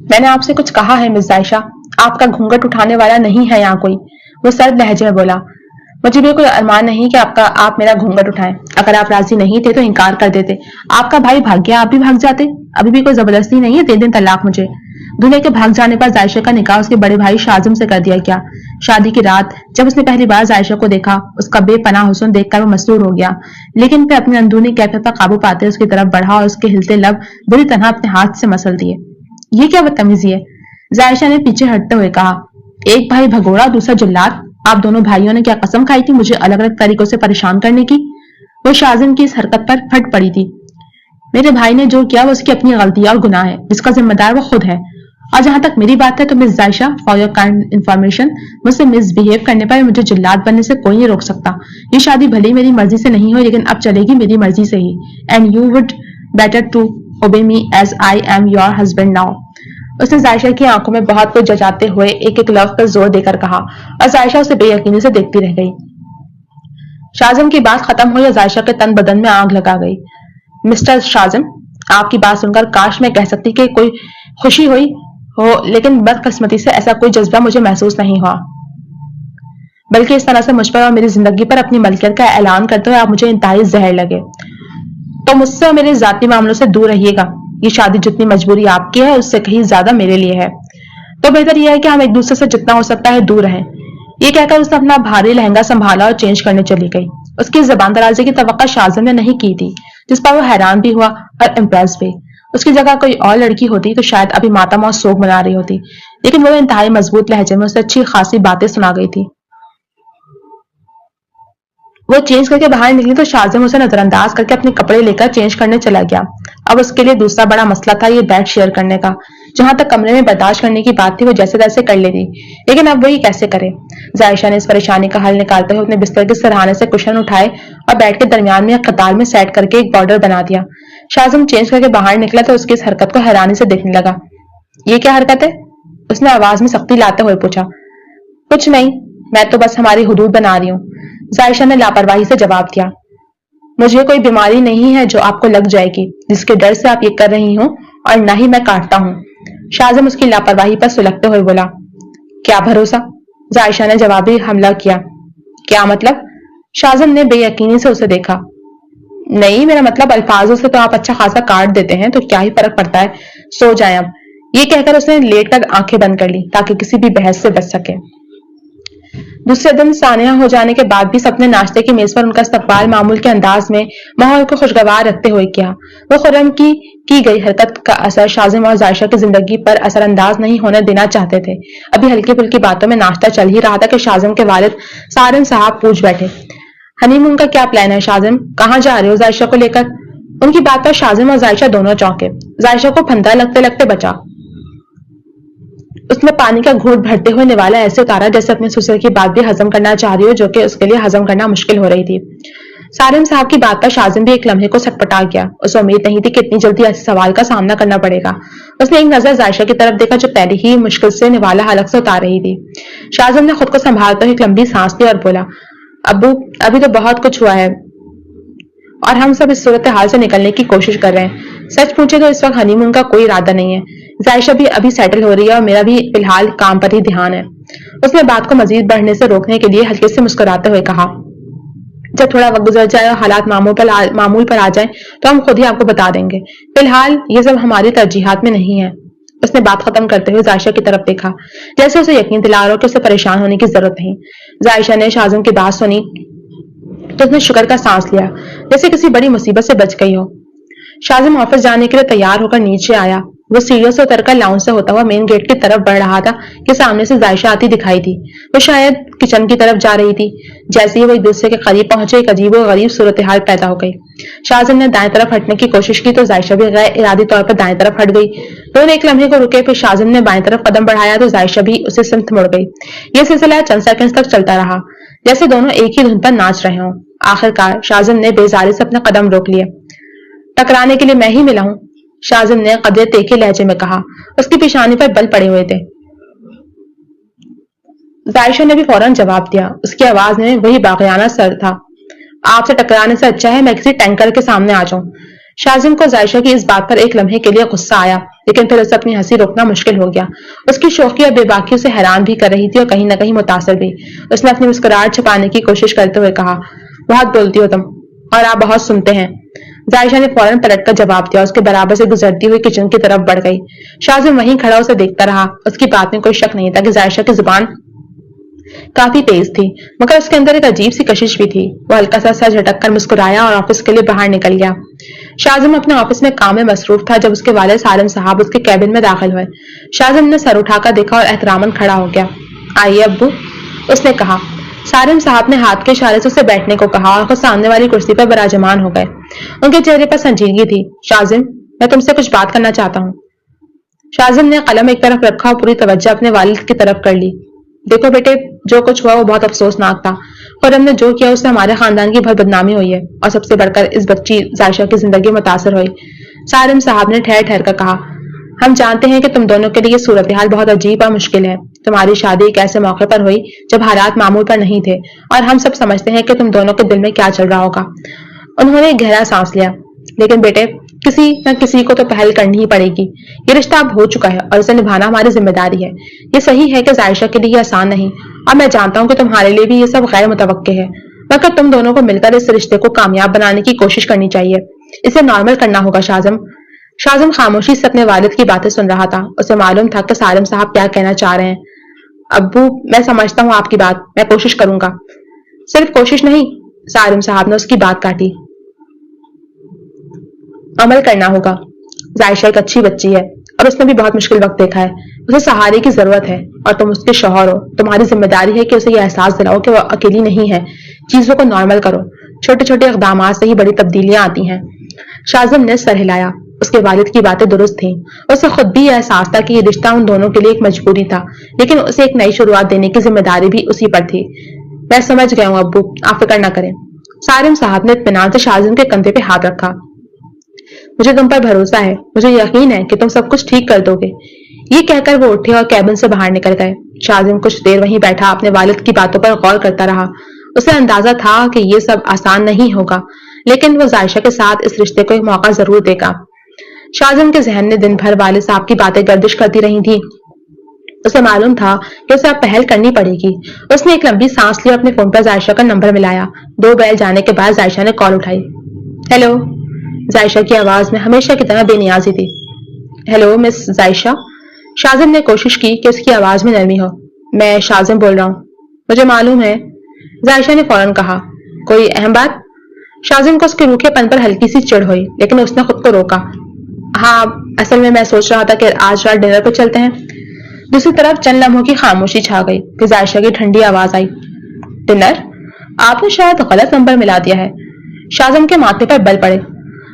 मैंने आपसे कुछ कहा है मिस जायशा, आपका घूंघट उठाने वाला नहीं है यहाँ कोई। वो सर्द लहजे में बोला। मुझे भी कोई अरमान नहीं कि आप मेरा घूंघट उठाएं। अगर आप राजी नहीं थे तो इनकार कर देते। आपका भाई भाग गया, आप भी भाग जाते। अभी भी कोई जबरदस्ती नहीं है, 3 दिन तलाक मुझे। दूल्हे के भाग जाने पर जायशा का निकाह उसके बड़े भाई शाजिम से कर दिया गया। शादी की रात जब उसने पहली बार जायशा को देखा, उसका बेपनाह हुस्न देखकर वो मसरूर हो गया, लेकिन फिर अपनी अंदरूनी कैफियत पर काबू पाते उसकी तरफ बढ़ा और उसके हिलते लब बुरी तरह अपने हाथ से मसल दिए। ये क्या बदतमीजी है? जायशा ने पीछे हटते हुए कहा। एक भाई भगोड़ा, दूसरा जिल्लात। आप दोनों भाइयों ने क्या कसम खाई थी मुझे अलग अलग तरीकों से परेशान करने की? वो शाजिम की इस हरकत पर फट पड़ी थी। मेरे भाई ने जो किया वो उसकी अपनी गलती और गुनाह है, जिसका जिम्मेदार वो खुद है। और जहां तक मेरी बात है तो miss Jaisha, for your kind information, मुझसे मिसबिहेव करने पर मुझे जिल्लात बनने से कोई नहीं रोक सकता। ये शादी भले मेरी मर्जी से नहीं हो, लेकिन अब चलेगी मेरी मर्जी से ही। And you would better to obey me as I am your husband now. उसने जायशा की आंखों में बहुत कुछ जजाते हुए एक एक लफ्ज पर जोर देकर कहा, और जायशा उसे बेयकीनी से देखती रह गई। शाजिम की बात खत्म हुई और जायशा के तन बदन में आग लगा गई। मिस्टर शाजिम, आपकी बात सुनकर काश मैं कह सकती कि कोई खुशी हुई हो, लेकिन बदकिस्मती से ऐसा कोई जज्बा मुझे महसूस नहीं हुआ, बल्कि इस तरह से मुझ पर और मेरी जिंदगी पर अपनी मलकियत का ऐलान करते हुए आप मुझे इंतहाई जहर लगे। तो मुझसे और मेरे जाती मामलों से दूर रहिएगा। ये शादी जितनी मजबूरी आपकी है उससे कहीं ज्यादा मेरे लिए है, तो बेहतर यह है कि हम एक दूसरे से जितना हो सकता है दूर रहें। ये कहकर उसने अपना भारी लहंगा संभाला और चेंज करने चली गई। उसकी जबान दराजी की तवक्का शाजिम ने नहीं की थी, जिस पर वो हैरान भी हुआ और इम्प्रेस भी। उसकी जगह कोई और लड़की होती तो शायद अभी मातम और सोग मना रही होती, लेकिन वो इंतहाई मजबूत लहजे में उसे अच्छी खासी बातें सुना गई थी। वो चेंज करके बाहर निकली तो शाजिम उसे नजरअंदाज करके अपने कपड़े लेकर चेंज करने चला गया। अब उसके लिए दूसरा बड़ा मसला था ये बेड शेयर करने का। जहां तक कमरे में बर्दाश्त करने की बात थी वो जैसे तैसे कर लेती, लेकिन अब वही कैसे करे? जायशा ने इस परेशानी का हल निकालते हुए अपने बिस्तर के सराहने से कुशन उठाए और बेड के दरमियान में कतार में सेट करके एक बॉर्डर बना दिया। शाजिम चेंज करके बाहर निकला तो उसकी इस हरकत को हैरानी से देखने लगा। ये क्या हरकत है? उसने आवाज में सख्ती लाते हुए पूछा। कुछ नहीं, मैं तो बस हमारी हुदूद बना रही हूँ, जायशा ने लापरवाही से जवाब दिया। मुझे कोई बीमारी नहीं है जो आपको लग जाएगी, जिसके डर से आप ये कर रही हो, और न ही मैं काटता हूँ। शाजिम उसकी लापरवाही पर सुलगते हुए बोला। क्या भरोसा? जायशा ने जवाबी हमला किया। क्या मतलब? शाजिम ने बेयकीनी से उसे देखा। नहीं, मेरा मतलब अल्फाजों से तो आप अच्छा खासा काट देते हैं, तो क्या ही फर्क पड़ता है। सो जाए अब। ये कहकर उसने लेटकर आंखें बंद कर ली ताकि किसी भी बहस से बच सके। दूसरे दिन सानिया हो जाने के बाद भी सबने नाश्ते की मेज पर उनका इस्तकबाल मामूल के अंदाज में माहौल को खुशगवार रखते हुए किया। वो खुर्रम की गई हरकत का असर शाजिम और जायशा की जिंदगी पर असरअंदाज नहीं होने देना चाहते थे। अभी हल्की फुल्की बातों में नाश्ता चल ही रहा था कि शाजिम के वालिद सारन साहब पूछ बैठे। हनीमून का क्या प्लान है शाजिम? कहाँ जा रहे हो जायशा को लेकर? उनकी बात पर शाजिम और जायशा दोनों चौंके। जायशा को फंदा लगते लगते बचा। उसने पानी का घूंट भरते हुए निवाला ऐसे उतारा जैसे अपने ससुर की बात भी हजम करना चाह रही हो, जो कि उसके लिए हजम करना मुश्किल हो रही थी। सारिम साहब की बात पर शाजिम भी एक लम्हे को सटपटा गया। उसे उम्मीद नहीं थी कि इतनी जल्दी ऐसे सवाल का सामना करना पड़ेगा। उसने एक नजर जायशा की तरफ देखा जो पहले ही मुश्किल से निवाला हलक से उतार रही थी। शाजिम ने खुद को संभालते हुए एक लंबी सांस ली और बोला, अब्बू, अभी तो बहुत कुछ हुआ है और हम सब इस सूरत हाल से निकलने की कोशिश कर रहे हैं। सच पूछे तो इस वक्त हनीमून का कोई इरादा नहीं है। जायशा भी अभी सेटल हो रही है और मेरा भी फिलहाल काम पर ही ध्यान है। उसने बात को मजीद बढ़ने से रोकने के लिए हल्के से मुस्कुराते हुए कहा, जब थोड़ा वक्त गुजर जाए और हालात मामूल पर आ जाए तो हम खुद ही आपको बता देंगे। फिलहाल ये सब हमारी तरजीहात में नहीं है। उसने बात खत्म करते हुए जायशा की तरफ देखा, जैसे उसे यकीन दिला रहा हो कि उसे परेशान होने की जरूरत नहीं। जायशा ने शाजिम की बात सुनी तो उसने शुक्र का सांस लिया, जैसे किसी बड़ी मुसीबत से बच गई हो। शाजिम ऑफिस जाने के लिए तैयार होकर नीचे आया। वो सीढ़ियों से उतरकर लाउंज से होता हुआ मेन गेट की तरफ बढ़ रहा था कि सामने से जायशा आती दिखाई दी। वो शायद किचन की तरफ जा रही थी। जैसे ही वो एक दूसरे के करीब पहुंचे, एक अजीब और गरीब सूरत हाल पैदा हो गई। शाजिम ने दाएं तरफ हटने की कोशिश की तो जायशा भी गैर इरादी तौर पर दाएं तरफ हट गई। दोनों एक लम्हे को रुके, फिर शाजिम ने बाएं तरफ कदम बढ़ाया तो जायशा भी उसे सिमत मुड़ गई। यह सिलसिला चंद सेकंड तक चलता रहा, जैसे दोनों एक ही धुन पर नाच रहे हों। आखिरकार शाजिम ने बेजारी से अपने कदम रोक लिए। टकराने के लिए मैं ही मिला हूं, शाजिम ने कदरे तीखे लहजे में कहा। उसकी पेशानी पर बल पड़े हुए थे। जायशा ने भी फौरन जवाब दिया। उसकी आवाज में वही बागियाना सर था। आपसे टकराने से अच्छा है मैं किसी टैंकर के सामने आ जाऊं। शाजिम को जायशा की इस बात पर एक लम्हे के लिए गुस्सा आया, लेकिन फिर उसे अपनी हंसी रोकना मुश्किल हो गया। उसकी शौकी और बेबाकी उसे हैरान भी कर रही थी और कहीं न कहीं मुतासर भी। उसने अपनी मुस्कुराहट छुपाने की कोशिश करते हुए कहा, बहुत बोलती हो तुम और आप बहुत सुनते हैं। जायशा ने फौरन पलटकर जवाब दिया। उसके बराबर से गुजरती हुई किचन की तरफ बढ़ गई। शाजिम वहीं खड़ा उसे देखता रहा। उसकी बात में कोई शक नहीं था कि जायशा की जुबान काफी तेज थी, मगर उसके अंदर एक अजीब सी कशिश भी थी। वो हल्का सा सर झटक कर मुस्कुराया और ऑफिस के लिए बाहर निकल गया। शाजिम अपने ऑफिस में काम में मसरूफ था जब उसके वालिद सालिम साहब उसके कैबिन में दाखिल हुए। शाजिम ने सर उठाकर देखा और एहतरामन खड़ा हो गया। आइए अब्बू, उसने कहा। सालिम साहब ने हाथ के इशारे से उसे बैठने को कहा और खुद सामने वाली कुर्सी पर विराजमान हो गए। उनके चेहरे पर संजीदगी थी। शाजिम, मैं तुमसे कुछ बात करना चाहता हूँ। शाजिम ने कलम एक तरफ रखा और पूरी तवज्जो अपने वालिद की तरफ कर ली। देखो बेटे, जो कुछ हुआ वो बहुत अफसोसनाक था और हमने जो किया उससे हमारे खानदान की बहुत बदनामी हुई है और सबसे बढ़कर इस बच्ची जायशा की जिंदगी मुतासर हुई। सालिम साहब ने ठहर ठहर कर कहा, हम जानते हैं कि तुम दोनों के लिए सूरत हाल बहुत अजीब और मुश्किल है। तुम्हारी शादी एक ऐसे मौके पर हुई जब हालात मामूल पर नहीं थे और हम सब समझते हैं कि तुम दोनों के दिल में क्या चल रहा होगा। उन्होंने गहरा सांस लिया। लेकिन बेटे, किसी न किसी को तो पहल करनी ही पड़ेगी। ये रिश्ता अब हो चुका है और इसे निभाना हमारी जिम्मेदारी है। ये सही है कि जायशा के लिए आसान नहीं और मैं जानता हूँ कि तुम्हारे लिए भी ये सब गैर मुतवक्के है, मगर तुम दोनों को मिलकर इस रिश्ते को कामयाब बनाने की कोशिश करनी चाहिए। इसे नॉर्मल करना होगा। शाजिम खामोशी से अपने वालिद की बातें सुन रहा था। उसे मालूम था कि सालिम साहब क्या कहना चाह रहे हैं। अब्बू, मैं समझता हूँ आपकी बात, मैं कोशिश करूंगा। सिर्फ कोशिश नहीं, सालिम साहब ने उसकी बात काटी, अमल करना होगा। जायशा एक अच्छी बच्ची है और उसने भी बहुत मुश्किल वक्त देखा है। उसे सहारे की जरूरत है और तुम उसके शौहर हो। तुम्हारी जिम्मेदारी है कि उसे यह एहसास दिलाओ कि वो अकेली नहीं है। चीजों को नॉर्मल करो। छोटे छोटे इकदाम से ही बड़ी तब्दीलियां आती हैं। शाजिम ने सर हिलाया। उसके वालिद की बातें दुरुस्त थीं। उसे खुद भी यह एहसास था कि यह रिश्ता उन दोनों के लिए एक मजबूरी था, लेकिन उसे एक नई शुरुआत देने की जिम्मेदारी भी उसी पर थी। मैं समझ गया हूँ अब्बू, आप फिक्र न करें। सालिम साहब ने इत्मीनान से शाजिम के कंधे पे हाथ रखा। मुझे तुम पर भरोसा है, मुझे यकीन है कि तुम सब कुछ ठीक कर दोगे। ये कहकर वो उठे और कैबिन से बाहर निकल गए। शाजिम कुछ देर वहीं बैठा अपने वालिद की बातों पर गौर करता रहा। उसे अंदाजा था कि ये सब आसान नहीं होगा, लेकिन वो जायशा के साथ इस रिश्ते को एक मौका जरूर देगा। शाजिम के जहन में दिन भर वालिद साहब की बातें गर्दिश करती रही थी। उसे मालूम था कि उसे अब पहल करनी पड़ेगी। उसने एक लंबी सांस ली और अपने फोन पर जायशा का नंबर मिलाया। 2 बैल जाने के बाद जायशा ने कॉल उठाई। हेलो। जायशा की आवाज में हमेशा की तरह बेनियाजी थी। Hello miss जायशा। शाजिम ने कोशिश की कि उसकी आवाज में नरमी हो। मैं शाजिम बोल रहा हूँ। मुझे मालूम है, जायशा ने फौरन कहा। कोई अहम बात? शाजिम को उसके रूखेपन पर हल्की सी चिढ़ हुई, लेकिन उसने खुद को रोका। हाँ, असल में मैं सोच रहा था कि आज रात डिनर पर चलते हैं। दूसरी तरफ चंद लम्हों की खामोशी छा गई। फिर जायशा की ठंडी आवाज आई। डिनर? आपने शायद गलत नंबर मिला दिया है। शाजिम के माथे पर बल पड़े।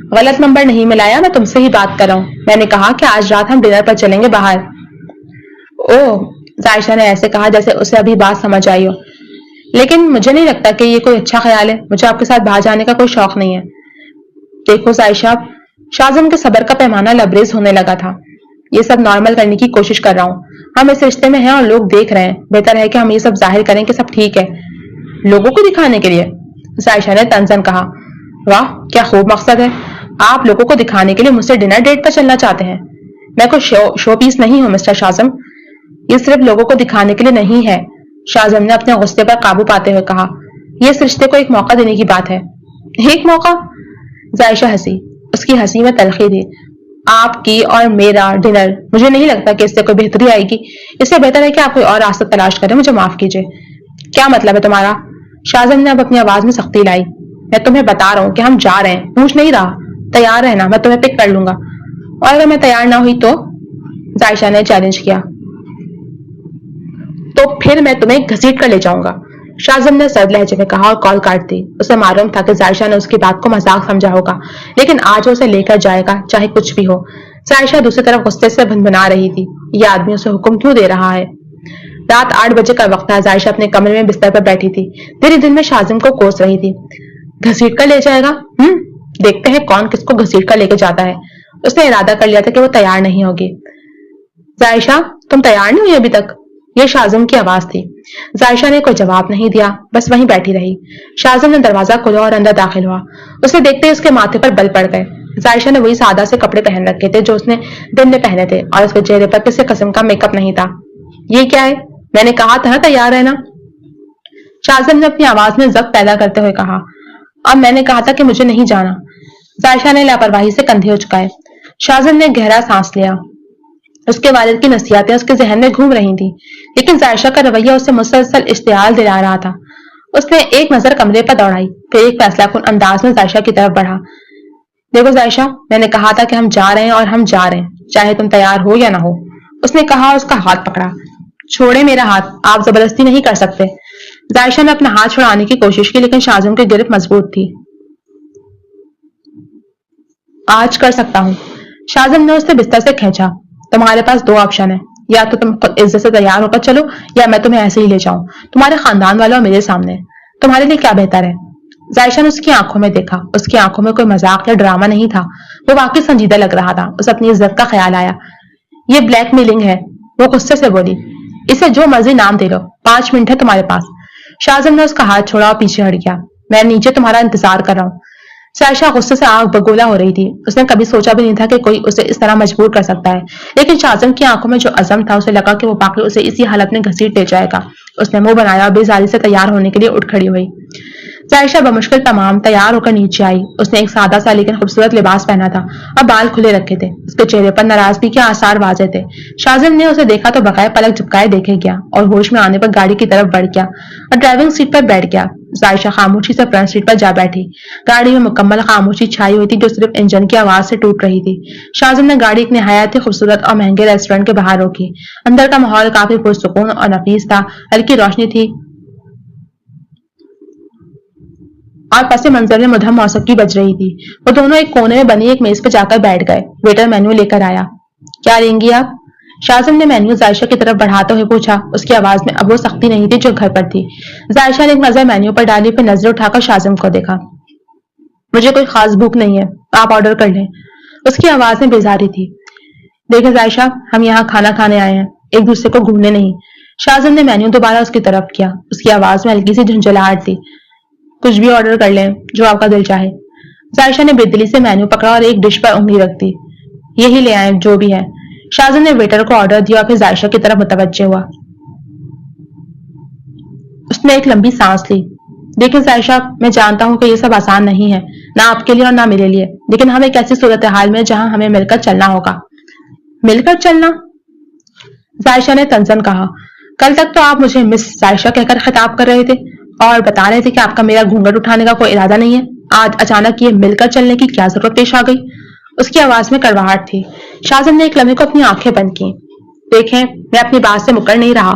गलत नंबर नहीं मिलाया, मैं तुमसे ही बात कर रहा हूँ। मैंने कहा कि आज रात हम डिनर पर चलेंगे बाहर। ओह, जायशा ने ऐसे कहा जैसे उसे अभी बात समझ आई हो। लेकिन मुझे नहीं लगता कि ये कोई अच्छा ख्याल है। मुझे आपके साथ बाहर जाने का कोई शौक नहीं है। देखो जायशा, शाजिम के सब्र का पैमाना लबरेज होने लगा था। ये सब नॉर्मल करने की कोशिश कर रहा हूँ। हम इस रिश्ते में हैं और लोग देख रहे हैं। बेहतर है कि हम ये सब जाहिर करें कि सब ठीक है। लोगों को दिखाने के लिए? जायशा ने तंजन कहा। वाह, क्या खूब मकसद है। आप लोगों को दिखाने के लिए मुझसे डिनर डेट पर चलना चाहते हैं? मैं कोई शो पीस नहीं हूँ मिस्टर शाजिम। ये सिर्फ लोगों को दिखाने के लिए नहीं है। शाजिम ने अपने गुस्से पर काबू पाते हुए कहा। यह इस रिश्ते को एक मौका देने की बात है। एक मौका? जायशा हंसी। उसकी हंसी में तलखी थी। आपकी और मेरा डिनर, मुझे नहीं लगता कि इससे कोई बेहतरी आएगी। इससे बेहतर है कि आप कोई और रास्ता तलाश करें। मुझे माफ कीजिए। क्या मतलब है तुम्हारा? शाजिम ने अब अपनी आवाज में सख्ती लाई। मैं तुम्हें बता रहा हूँ कि हम जा रहे हैं, पूछ नहीं रहा। तैयार रहना, मैं तुम्हें पिक कर लूंगा। और अगर मैं तैयार ना हुई तो? जायशा ने चैलेंज किया। तो फिर मैं तुम्हें घसीट कर ले जाऊंगा, शाजिम ने सर्द लहजे में कहा और कॉल काट दी। उसे मालूम था कि जायशा ने उसकी बात को मजाक समझा होगा, लेकिन आज वो उसे लेकर जाएगा चाहे कुछ भी हो। जायशा दूसरी तरफ गुस्से से भनभना रही थी। ये आदमी उसे हुक्म क्यों दे रहा है? रात 8 बजे का वक्त था। जायशा अपने कमरे में बिस्तर पर बैठी थी। धीरे धीरे में शाजिम को कोस रही थी। घसीट कर ले जाएगा? देखते हैं कौन किसको घसीट कर लेके जाता है। उसने इरादा कर लिया था कि वो तैयार नहीं होगी। जायशा, तुम तैयार नहीं हुई अभी तक? ये शाजिम की आवाज थी। जायशा ने कोई जवाब नहीं दिया, बस वहीं बैठी रही। शाजिम ने दरवाजा खोला और अंदर दाखिल हुआ। उसे देखते ही उसके माथे पर बल पड़ गए। जायशा ने वही सादा से कपड़े पहन रखे थे जो उसने दिन में पहने थे और उसके चेहरे पर किसी किस्म का मेकअप नहीं था। ये क्या है? मैंने कहा था ना तैयार है ना। शाज़म ने अपनी आवाज में जब्त पैदा करते हुए कहा। अब मैंने कहा था कि मुझे नहीं जाना। जायशा ने लापरवाही से कंधे उचकाए। शाज़म ने गहरा सांस लिया। उसके वालिद की नसीहतें उसके जहन में घूम रही थी, लेकिन जायशा का रवैया उसे मुसलसल इश्तियाल दिला रहा था। उसने एक नजर कमरे पर दौड़ाई, फिर एक फैसलाकुन अंदाज में जायशा की तरफ बढ़ा। देखो जायशा, मैंने कहा था कि हम जा रहे हैं और हम जा रहे हैं, चाहे तुम तैयार हो या ना हो। उसने कहा और उसका हाथ पकड़ा। छोड़े मेरा हाथ, आप जबरदस्ती नहीं कर सकते। जायशा ने अपना हाथ छुड़ाने की कोशिश की, लेकिन शाज़म की गिरफ्त मजबूत थी। आज कर सकता हूँ। शाज़म ने उसे बिस्तर से खींचा। तुम्हारे पास दो ऑप्शन है, या तो तुम खुद इज्जत से तैयार होकर चलो या मैं तुम्हें ऐसे ही ले जाऊं, तुम्हारे खानदान वालों और मेरे सामने। तुम्हारे लिए क्या बेहतर है? जायशा ने उसकी आंखों में देखा। उसकी आंखों में कोई मजाक या ड्रामा नहीं था, वो वाकई संजीदा लग रहा था। उसे अपनी इज्जत का ख्याल आया। ये ब्लैकमेलिंग है, वो गुस्से से बोली। इसे जो मर्जी नाम दे लो, 5 मिनट है तुम्हारे पास। शाज़म ने उसका हाथ छोड़ा और पीछे हट गया। मैं नीचे तुम्हारा इंतजार कर रहा हूँ। जायशा गुस्से से आग बगोला हो रही थी। उसने कभी सोचा भी नहीं था कि कोई उसे इस तरह मजबूर कर सकता है, लेकिन शाज़म की आंखों में जो अज़म था, उसे लगा कि वो बाकी उसे इसी हालत में घसीट ले जाएगा। उसने मुंह बनाया और बेजारी से तैयार होने के लिए उठ खड़ी हुई। जायशा बमुश्किल तमाम तैयार होकर नीचे आई। उसने एक सादा सा लेकिन खूबसूरत लिबास पहना था और बाल खुले रखे थे। उसके चेहरे पर नाराजगी के आसार वाज़ेह थे। शाज़म ने उसे देखा तो बकाया पलक झपकाए देखे गया और होश में आने पर गाड़ी की तरफ बढ़ गया और ड्राइविंग सीट पर बैठ गया। जायशा खामोशी से फ्रंट सीट पर जा बैठी। गाड़ी में मुकम्मल खामोशी छाई हुई थी, जो सिर्फ इंजन की आवाज से टूट रही थी। शाज़म ने गाड़ी एक निहायत ही खूबसूरत और महंगे रेस्टोरेंट के बाहर रोकी। अंदर का माहौल काफी पुरसुकून और नफीस था। हल्की रोशनी थी और पसे मंजर में मधुर मौसीकी बज रही थी। वो दोनों एक कोने में बनी एक मेज पर जाकर बैठ गए। वेटर मेन्यू लेकर आया। क्या लेंगी आप? शाज़म ने मेन्यू जायशा की तरफ बढ़ाते हुए पूछा। उसकी आवाज में अब वो सख्ती नहीं थी जो घर पर थी। जायशा ने एक नजर मेन्यू पर डाली, फिर नजर उठाकर शाज़म को देखा। मुझे कोई खास भूख नहीं है, आप ऑर्डर कर लें। उसकी आवाज में बेजारी थी। देखे जायशा, हम यहाँ खाना खाने आए हैं, एक दूसरे को घूमने नहीं। शाज़म ने मेन्यू दोबारा उसकी तरफ किया। उसकी आवाज में हल्की सी झुंझलाहट थी। कुछ भी ऑर्डर कर लें, जो आपका दिल चाहे। जायशा ने बेदिली से मेन्यू पकड़ा और एक डिश पर उंगली रख दी। यही ले आए जो भी है। शाज़म ने वेटर को ऑर्डर दिया और फिर जायशा की तरफ मुतवज्जे हुआ। उसने एक लंबी सांस ली। देखिए जायशा, मैं जानता हूँ कि ये सब आसान नहीं है, ना आपके लिए और ना मेरे लिए, लेकिन हम एक ऐसी सूरत हाल में जहां हमें मिलकर चलना होगा। मिलकर चलना? जायशा ने तंजन कहा। कल तक तो आप मुझे मिस जायशा कहकर खिताब कर रहे थे और बता रहे थे कि आपका मेरा घूंघट उठाने का कोई इरादा नहीं है। आज अचानक ये मिलकर चलने की क्या जरूरत पेश आ गई? उसकी आवाज में कड़वाहट थी। शाज़म ने एक लम्हे को अपनी आंखें बंद की। देखें, मैं अपनी बात से मुकर नहीं रहा।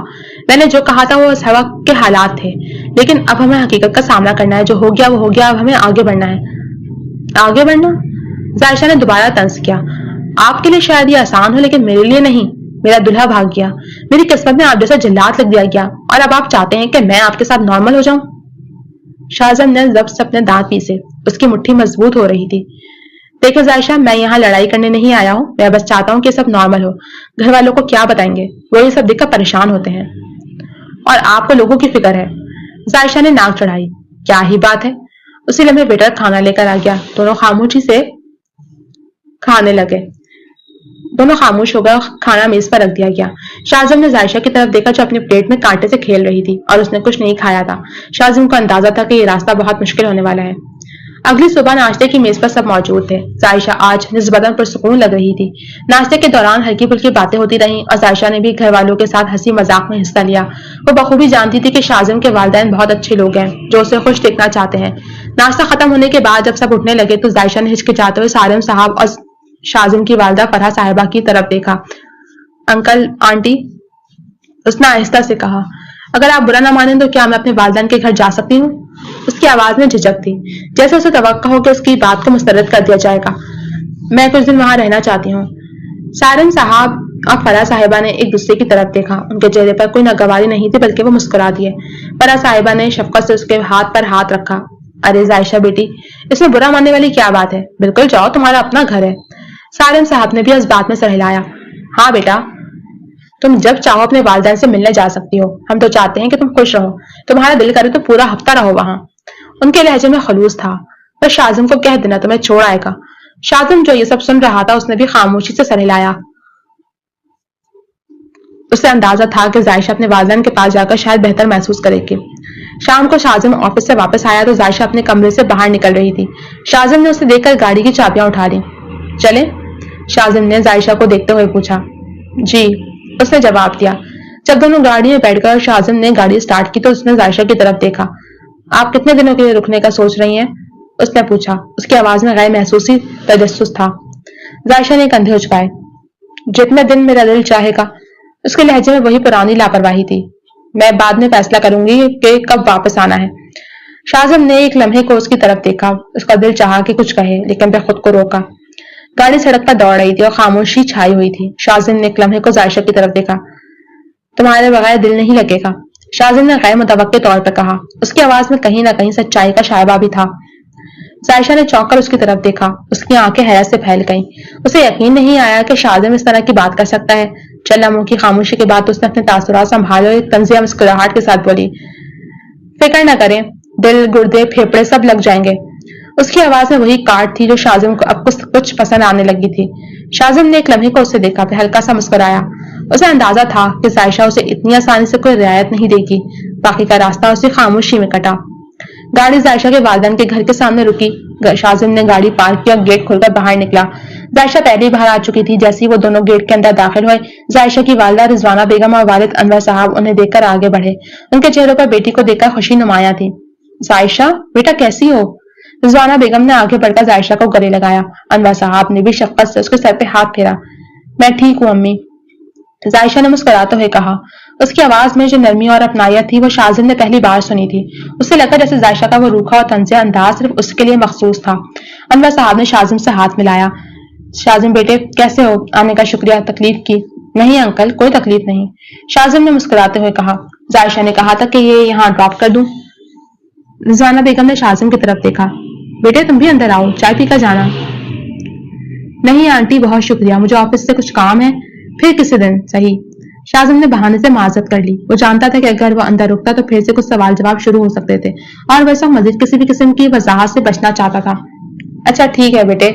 मैंने जो कहा था वो उस वक्त के हालात थे, लेकिन अब हमें हकीकत का सामना करना है। जो हो गया वो हो गया, अब हमें आगे बढ़ना है। आगे बढ़ना? जायशा ने दोबारा तंज किया। आपके लिए शायद ये आसान हो, लेकिन मेरे लिए नहीं। मेरा दुल्हा भाग गया, मेरी किस्मत में आप जैसा जल्लाद लग दिया गया, और अब आप चाहते हैं कि मैं आपके साथ नॉर्मल हो जाऊं? शाज़म ने जब्त से अपने दांत पीसे। उसकी मुट्ठी मजबूत हो रही थी। देखो जायशा, मैं यहाँ लड़ाई करने नहीं आया हूँ। मैं बस चाहता हूँ कि सब नॉर्मल हो। घर वालों को क्या बताएंगे? वो ये सब देखकर परेशान होते हैं, और आपको लोगों की फिक्र है। जायशा ने नाक चढ़ाई। क्या ही बात है। उसी लम्हे वेटर खाना लेकर आ गया। दोनों खामोशी से खाने लगे। दोनों खामोश हो गए और खाना मेज पर रख दिया गया। शाज़म ने जायशा की तरफ देखा जो अपने प्लेट में कांटे से खेल रही थी, और उसने कुछ नहीं खाया था। शाज़म को अंदाजा था कि ये रास्ता बहुत मुश्किल होने वाला है। अगली सुबह नाश्ते की मेज पर सब मौजूद थे। जायशा आज निस्बतन पुरसुकून लग रही थी। नाश्ते के दौरान हल्की फुल्की बातें होती रहीं और जायशा ने भी घर वालों के साथ हंसी मजाक में हिस्सा लिया। वो बखूबी जानती थी कि शाज़म के वालिदैन बहुत अच्छे लोग हैं जो उसे खुश देखना चाहते हैं। नाश्ता खत्म होने के बाद जब सब उठने लगे तो जायशा ने हिचकिचाते हुए सारिम साहब और शाज़म की वालदा फरहा साहिबा की तरफ देखा। अंकल, आंटी, उसने आहिस्ता से कहा, अगर आप बुरा ना माने तो क्या मैं अपने वालिदैन के घर जा सकती हूँ? उसकी आवाज में झिझक थी, जैसे उसे तवक्का हो कि उसकी बात को मुस्तरद कर दिया जाएगा। मैं कुछ दिन वहां रहना चाहती हूँ। सारिम साहब और फरहा साहिबा ने एक दूसरे की तरफ देखा। उनके चेहरे पर कोई नागवारी नहीं थी, बल्कि वो मुस्कुरा दिए। फरहा साहिबा ने शफकत से उसके हाथ पर हाथ रखा। अरे जायशा बेटी, इसमें बुरा मानने वाली क्या बात है? बिल्कुल जाओ, तुम्हारा अपना घर है। सारिम साहब ने भी इस बात में सर हिलाया। हाँ बेटा, तुम जब चाहो अपने वालिदैन से मिलने जा सकती हो। हम तो चाहते हैं कि तुम खुश रहो। तुम्हारा दिल करे तो पूरा हफ्ता रहो वहां। उनके लहजे में खलूस था। पर शाज़म को कह देना तुम्हें छोड़ आएगा। शाजिम जो ये सब सुन रहा था उसने भी खामोशी से सर हिलाया। उसे अंदाजा था कि जायशा अपने वालिदैन के पास जाकर शायद बेहतर महसूस करेगी। शाम को शाजिम ऑफिस से वापस आया तो जायशा अपने कमरे से बाहर निकल रही थी। शाजिम ने उसे देखकर गाड़ी की चाबियां उठा ली। चले? शाजिम ने जायशा को देखते हुए पूछा। जी, उसने जवाब दिया। जब दोनों गाड़ी में बैठकर शाजिम ने गाड़ी स्टार्ट की तो उसने जायशा की तरफ देखा। आप कितने दिनों के लिए रुकने का सोच रही हैं? उसने पूछा। उसकी आवाज में गैर महसूसी तजस्सुस था। जायशा ने कंधे उचकाए। जितने दिन मेरा दिल चाहेगा। उसके लहजे में वही पुरानी लापरवाही थी। मैं बाद में फैसला करूंगी कि कब वापस आना है। शाजिम ने एक लम्हे को उसकी तरफ देखा। उसका दिल चाहा कि कुछ कहे, लेकिन वह खुद को रोका। गाड़ी सड़क पर दौड़ रही थी और खामोशी छाई हुई थी। शाजिम ने एक लम्हे को जायशा की तरफ देखा। तुम्हारे बगैर दिल नहीं लगेगा, शाजिम ने गैर मुतवक्के तौर पर कहा। उसकी आवाज में कहीं ना कहीं सच्चाई का शायबा भी था। जायशा ने चौंक कर उसकी तरफ देखा। उसकी आंखें हैरत से फैल गईं। उसे यकीन नहीं आया कि शाजिम इस तरह की बात कर सकता है। चंद लम्हों की खामोशी के बाद उसने अपने तासुरात संभाले और एक तंजिया मुस्कुराहट के साथ बोली, फिक्र न करें, दिल, गुर्दे, फेफड़े सब लग जाएंगे। उसकी आवाज में वही काट थी जो शाजिम को अब कुछ पसंद आने लगी थी। शाजिम ने एक लम्हे को उसे देखा, फिर हल्का सा मुस्कुराया। उसे अंदाजा था कि जायशा उसे इतनी आसानी से कोई रियायत नहीं देगी। बाकी का रास्ता उसे खामोशी में कटा। गाड़ी जायशा के वालिदैन के घर के सामने रुकी। शाजिम ने गाड़ी पार्क किया, गेट खोलकर बाहर निकला। जायशा पहले ही बाहर आ चुकी थी। जैसे ही वो दोनों गेट के अंदर दाखिल हुए, जायशा की वालिदा रिजवाना बेगम और वालिद अनवर साहब उन्हें देखकर आगे बढ़े। उनके चेहरों पर बेटी को देखकर खुशी नुमाया थी। जायशा, बेटा कैसी हो? रिजवाना बेगम ने आगे बढ़कर जायशा को गले लगाया। अनवर साहब ने भी शफकत से उसके सर पे हाथ फेरा। मैं ठीक हूँ अम्मी, जायशा ने मुस्कुराते हुए कहा। उसकी आवाज में जो नरमी और अपनायत थी वो शाजिम ने पहली बार सुनी थी। उसे लगा जैसे जायशा का वो रूखा और तंजिया अंदाज सिर्फ उसके लिए मखसूस था। अनवर साहब ने शाजिम से हाथ मिलाया। शाजिम बेटे कैसे हो? आने का शुक्रिया। तकलीफ की? नहीं अंकल, कोई तकलीफ नहीं, शाजिम ने मुस्कुराते हुए कहा। जायशा ने कहा था कि ये यहाँ ड्रॉप कर दूं। रिजवाना बेगम ने शाजिम की तरफ देखा। बेटे तुम भी अंदर आओ, चाय पीकर जाना। नहीं आंटी, बहुत शुक्रिया, मुझे ऑफिस से कुछ काम है, फिर किसी दिन सही। शाजिम ने बहाने से माजरत कर ली। वो जानता था कि अगर वो अंदर रुकता तो फिर से कुछ सवाल जवाब शुरू हो सकते थे और वैसा मजीद किसी भी किस्म की वजाहत से बचना चाहता था। अच्छा ठीक है बेटे,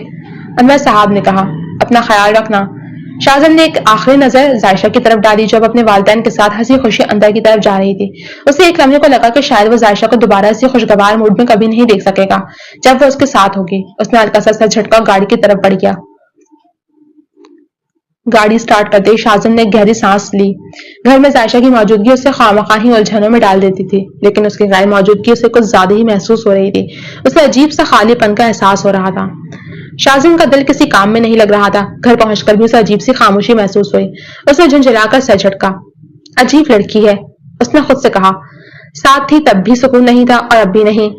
अनवर साहब ने कहा, अपना ख्याल रखना। शाजिम ने एक आखिरी नजर जायशा की तरफ डाली जो अपने वालिदैन के साथ हंसी खुशी अंदर की तरफ जा रही थी। उसे एक लम्हे को लगा कि शायद वो जायशा को दोबारा इसी खुशगवार मूड में कभी नहीं देख सकेगा जब वो उसके साथ होगी। उसने हल्का सा सर झटका गाड़ी की तरफ बढ़ गया। गाड़ी स्टार्ट करते ही शाजिम ने गहरी सांस ली। घर में जायशा की मौजूदगी उसे खामखाही उलझनों में डाल देती थी, लेकिन उसकी गैर मौजूदगी उसे कुछ ज्यादा ही महसूस हो रही थी। उसे अजीब सा खालीपन का एहसास हो रहा था। शाजिम का दिल किसी काम में नहीं लग रहा था। घर पहुंचकर भी उसे अजीब सी खामोशी महसूस हुई। उसने झुंझलाकर सर झटका। अजीब लड़की है, उसने खुद से कहा। साथ ही तब भी सुकून नहीं था और अब भी नहीं।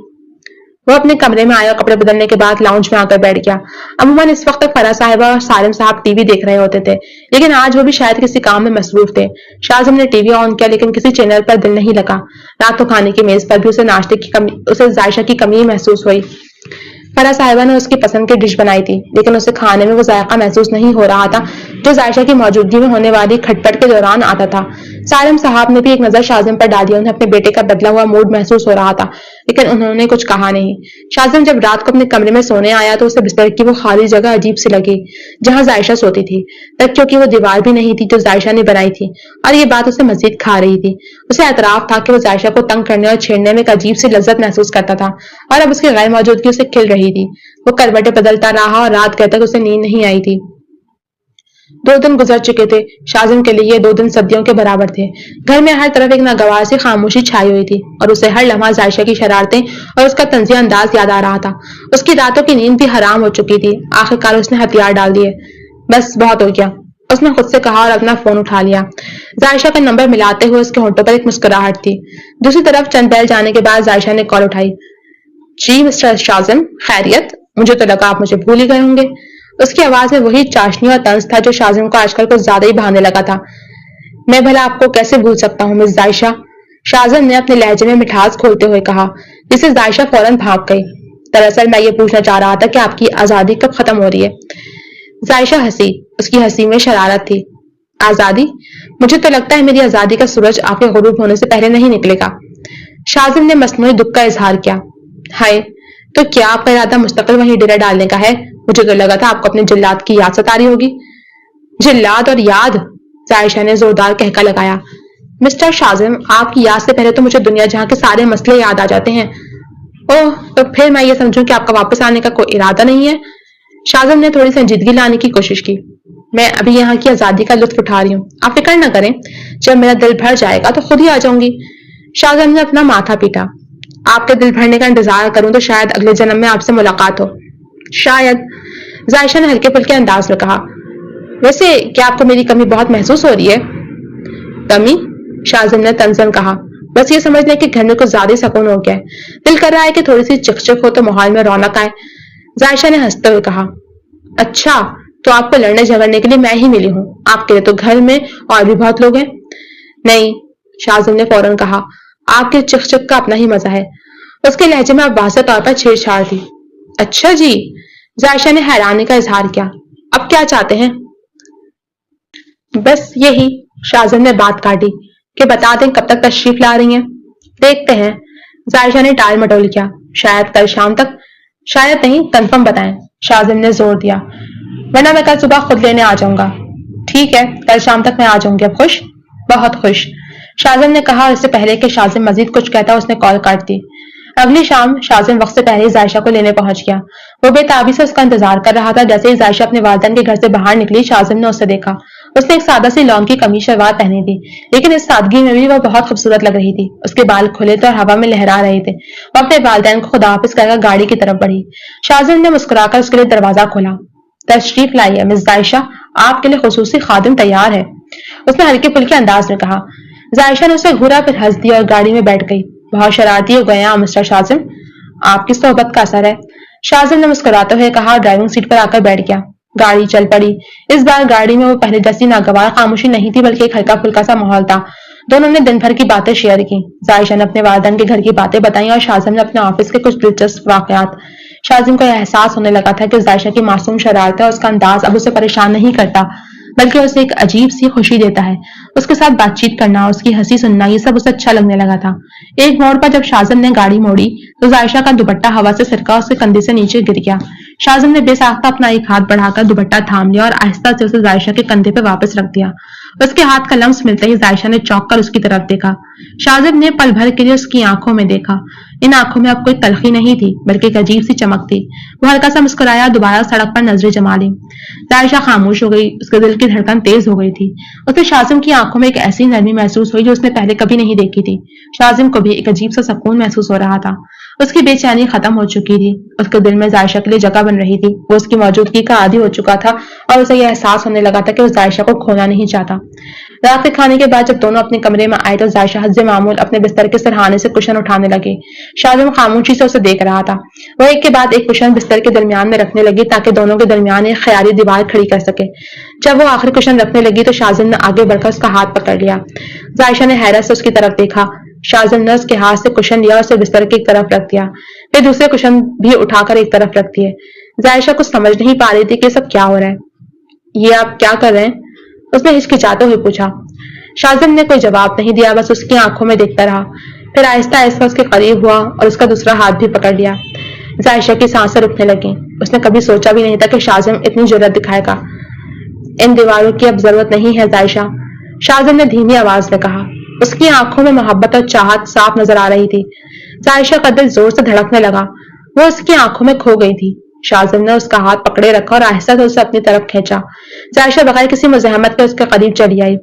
वो अपने कमरे में आया, कपड़े बदलने के बाद लाउंज में आकर बैठ गया। अमूमन इस वक्त फरा साहिबा और सालिम साहब टीवी देख रहे होते थे, लेकिन आज वो भी शायद किसी काम में मसरूफ थे। शाजिम ने टीवी ऑन किया, लेकिन किसी चैनल पर दिल नहीं लगा। रात को खाने की मेज पर भी उसे नाश्ते की कमी, उसे जायशा की कमी महसूस हुई। फरा साहिबा ने उसकी पसंद की डिश बनाई थी, लेकिन उसे खाने में वो जायका महसूस नहीं हो रहा था जो जायशा की मौजूदगी में होने वाली खटपट के दौरान आता था। सालिम साहब ने भी एक नजर शाजिम पर डाली। उन्हें अपने बेटे का बदला हुआ मूड महसूस हो रहा था, लेकिन उन्होंने कुछ कहा नहीं। शाजिम जब रात को अपने कमरे में सोने आया तो उसे बिस्तर की वो खाली जगह अजीब सी लगी जहां जायशा सोती थी, तब क्योंकि वो दीवार भी नहीं थी जो जायशा ने बनाई थी, और ये बात उसे मजीद खा रही थी। उसे एतराफ था कि वो जायशा को तंग करने और छेड़ने में एक अजीब सी लज्जत महसूस करता था, और अब उसकी गैर मौजूदगी उसे खिल रही थी। वो करवटें बदलता रहा और रात गए तक उसे नींद नहीं आई थी। 2 दिन गुजर चुके थे। शाजिम के लिए ये 2 दिन सदियों के बराबर थे। घर में हर तरफ एक नागवार सी खामोशी छाई हुई थी और उसे हर लम्हा जायशा की शरारतें और उसका तंजिया अंदाज याद आ रहा था। उसकी रातों की नींद भी हराम हो चुकी थी। आखिरकार उसने हथियार डाल दिए। बस बहुत हो गया, उसने खुद से कहा और अपना फोन उठा लिया। जायशा का नंबर मिलाते हुए उसके होंठों पर एक मुस्कुराहट थी। दूसरी तरफ चंद पहल जाने के बाद जायशा ने कॉल उठाई। जी मिस्टर शाजिम, खैरियत? मुझे तो लगा आप मुझे भूल ही गए होंगे। उसकी आवाज में वही चाशनी और तंज था जो शाजिम को आजकल कुछ ज्यादा ही भाने लगा था। मैं भला आपको कैसे भूल सकता हूँ मिस जायशा, शाजिम ने अपने लहजे में मिठास खोलते हुए कहा, जिसे जायशा फौरन भाग गई। दरअसल मैं ये पूछना चाह रहा था कि आपकी आजादी कब खत्म हो रही है। जायशा हंसी। उसकी हंसी में शरारत थी। आजादी? मुझे तो लगता है मेरी आजादी का सूरज आपके गुरूब होने से पहले नहीं निकलेगा। शाजिम ने मसनूई दुख का इजहार किया। हाय, تو کیا آپ کا ارادہ مستقل وہیں ڈیرا ڈالنے کا ہے؟ مجھے تو لگا تھا آپ کو اپنے جلاد کی یاد ستاری ہوگی۔ جلاد اور یاد؟ عائشہ نے زوردار کہکا لگایا۔ مسٹر شازم، آپ کی یاد سے پہلے تو مجھے دنیا جہاں کے سارے مسئلے یاد آ جاتے ہیں۔ اوہ، تو پھر میں یہ سمجھوں کہ آپ کا واپس آنے کا کوئی ارادہ نہیں ہے؟ شازم نے تھوڑی سنجیدگی لانے کی کوشش کی۔ میں ابھی یہاں کی آزادی کا لطف اٹھا رہی ہوں، آپ فکر نہ کریں، جب میرا دل بھر جائے گا تو خود ہی آ جاؤں گی۔ شازم نے اپنا ماتھا پیٹا۔ آپ کے دل بھرنے کا انتظار کروں تو شاید اگلے جنم میں آپ سے ملاقات ہو۔ شاید، عائشہ نے ہلکے پھلکے انداز میں کہا۔ ویسے کیا آپ کو میری کمی بہت محسوس ہو رہی ہے؟ کمی؟ شازم نے تنزن کہا۔ بس یہ سمجھ لیں کہ گھر میں کچھ زیادہ سکون ہو گیا ہے، دل کر رہا ہے کہ تھوڑی سی چکچک ہو تو ماحول میں رونق آئے۔ عائشہ نے ہنستے ہوئے کہا۔ اچھا، تو آپ کو لڑنے جھگڑنے کے لیے میں ہی ملی ہوں؟ آپ کے لیے تو گھر میں اور بھی بہت لوگ ہیں۔ نہیں، شازم نے فوراً کہا، آپ کے چک چک کا اپنا ہی مزہ ہے۔ اس کے لہجے میں اب واضح طور پر چھیڑ چھاڑ تھی۔ اچھا جی، عائشہ نے حیرانی کا اظہار کیا۔ اب کیا چاہتے ہیں؟ بس یہی، شازم نے بات کاٹی، کہ بتا دیں کب تک تشریف لا رہی ہیں؟ دیکھتے ہیں، عائشہ نے ٹال مٹول کیا۔ شاید کل شام تک۔ شاید نہیں، کنفرم بتائیں، شازم نے زور دیا، ورنہ میں کل صبح خود لینے آ جاؤں گا۔ ٹھیک ہے، کل شام تک میں آ جاؤں گی۔ اب خوش؟ بہت خوش، شازم نے کہا، اور اس سے پہلے کہ شازم مزید کچھ کہتا اس نے کال کاٹ دی۔ اگلی شام شازم وقت سے پہلے ہی عائشہ کو لینے پہنچ گیا۔ وہ بے تابی سے اس کا انتظار کر رہا تھا۔ جیسے ہی عائشہ اپنے والدین کے گھر سے باہر نکلی، شازم نے اسے دیکھا۔ اس نے ایک سادہ سی لون کی قمیص شلوار پہنی تھی، لیکن اس سادگی میں بھی وہ بہت خوبصورت لگ رہی تھی۔ اس کے بال کھلے تھے اور ہوا میں لہرا رہے تھے۔ وہ اپنے والدین کو خدا حافظ کہہ کر گاڑی کی طرف بڑھی۔ شازم نے مسکرا کر اس کے لیے دروازہ کھولا۔ تشریف لائیے مس عائشہ، آپ کے لیے خصوصی خادم تیار ہے، اس نے ہلکے پھلکے انداز میں کہا۔ عائشہ نے اسے گھورا، پھر ہنس دیا اور گاڑی میں بیٹھ گئی۔ بہت شرارتی ہو گئے ہیں مسٹر شازم، آپ کی صحبت کا اثر ہے، شازم نے مسکراتے ہوئے کہا اور ڈرائیونگ سیٹ پر آ کر بیٹھ گیا۔ گاڑی چل پڑی۔ اس بار گاڑی میں وہ پہلے جیسی ناگوار خاموشی نہیں تھی، بلکہ ایک ہلکا پھلکا سا ماحول تھا۔ دونوں نے دن بھر کی باتیں شیئر کی۔ عائشہ نے اپنے والدین کے گھر کی باتیں بتائیں اور شازم نے اپنے آفس کے کچھ دلچسپ واقعات۔ شازم کو احساس ہونے لگا تھا کہ عائشہ کی معصوم شرارتیں اور اس کا انداز اب اسے پریشان نہیں کرتا، بلکہ اسے ایک عجیب سی خوشی دیتا ہے۔ اس کے ساتھ بات چیت کرنا، اس کی ہنسی سننا، یہ سب اسے اچھا لگنے لگا تھا۔ ایک موڑ پر جب شازم نے گاڑی موڑی تو عائشہ کا دوپٹہ ہوا سے سرکا اس کے کندھے سے نیچے گر گیا۔ شازم نے بے ساختہ اپنا ایک ہاتھ بڑھا کر دوپٹہ تھام لیا اور آہستہ سے اسے عائشہ کے کندھے پہ واپس رکھ دیا۔ اس کے ہاتھ کا لمس ملتے ہی عائشہ نے چونک کر اس کی طرف دیکھا۔ شازم نے پل بھر کے لیے اس کی آنکھوں میں دیکھا۔ ان آنکھوں میں اب کوئی تلخی نہیں تھی، بلکہ ایک عجیب سی چمک تھی۔ وہ ہلکا سا مسکرایا، دوبارہ سڑک پر نظریں جما لی۔ عائشہ خاموش ہو گئی، اس کے دل کی دھڑکن تیز ہو گئی تھی۔ اسے شازم کی آنکھوں میں ایک ایسی نرمی محسوس ہوئی جو اس نے پہلے کبھی نہیں دیکھی تھی۔ شازم کو بھی ایک عجیب سا سکون محسوس ہو رہا تھا۔ اس کی بے چینی ختم ہو چکی تھی۔ اس کے دل میں عائشہ کے لیے جگہ بن رہی تھی۔ وہ اس کی موجودگی کا عادی ہو چکا تھا اور اسے یہ احساس ہونے لگا تھا کہ وہ عائشہ کو کھونا نہیں چاہتا۔ رات کے کھانے کے بعد جب دونوں اپنے کمرے میں آئے تو عائشہ حد معمول اپنے بستر کے سرہانے سے کشن اٹھانے لگے۔ شازم خاموشی سے اسے دیکھ رہا تھا۔ وہ ایک کے بعد ایک کشن بستر کے درمیان میں رکھنے لگی تاکہ دونوں کے درمیان ایک خیالی دیوار کھڑی کر سکے۔ جب وہ آخری کشن رکھنے لگی تو شازم نے آگے بڑھ کر اس کا ہاتھ پکڑ لیا۔ عائشہ نے حیرت سے اس کی طرف دیکھا۔ شازم نے اس کے ہاتھ سے کشن لیا اور اسے بستر کی ایک طرف رکھ دیا، پھر دوسرے کشن بھی اٹھا کر ایک طرف رکھ دیے۔ عائشہ کچھ سمجھ نہیں پا رہی تھی کہ سب کیا ہو رہا ہے۔ یہ آپ کیا کر رہے ہیں؟ اس نے ہچکچاتے ہوئے پوچھا۔ شازم نے کوئی جواب نہیں دیا، بس اس کی آنکھوں میں دیکھتا رہا، پھر آہستہ آہستہ اس کے قریب ہوا اور اس کا دوسرا ہاتھ بھی پکڑ لیا۔ عائشہ کی سانسیں رکنے لگیں۔ اس نے کبھی سوچا بھی نہیں تھا کہ شازم اتنی جرأت دکھائے گا۔ ان دیواروں کی اب ضرورت نہیں ہے عائشہ، شازم نے دھیمی آواز میں کہا۔ اس کی آنکھوں میں محبت اور چاہت صاف نظر آ رہی تھی۔ عائشہ کا دل زور سے دھڑکنے لگا، وہ اس کی آنکھوں میں کھو گئی تھی۔ شازم نے اس کا ہاتھ پکڑے رکھا اور آہستہ سے اسے اپنی طرف کھینچا۔ عائشہ بغیر کسی مزاحمت کے اس کے قریب چلی آئی۔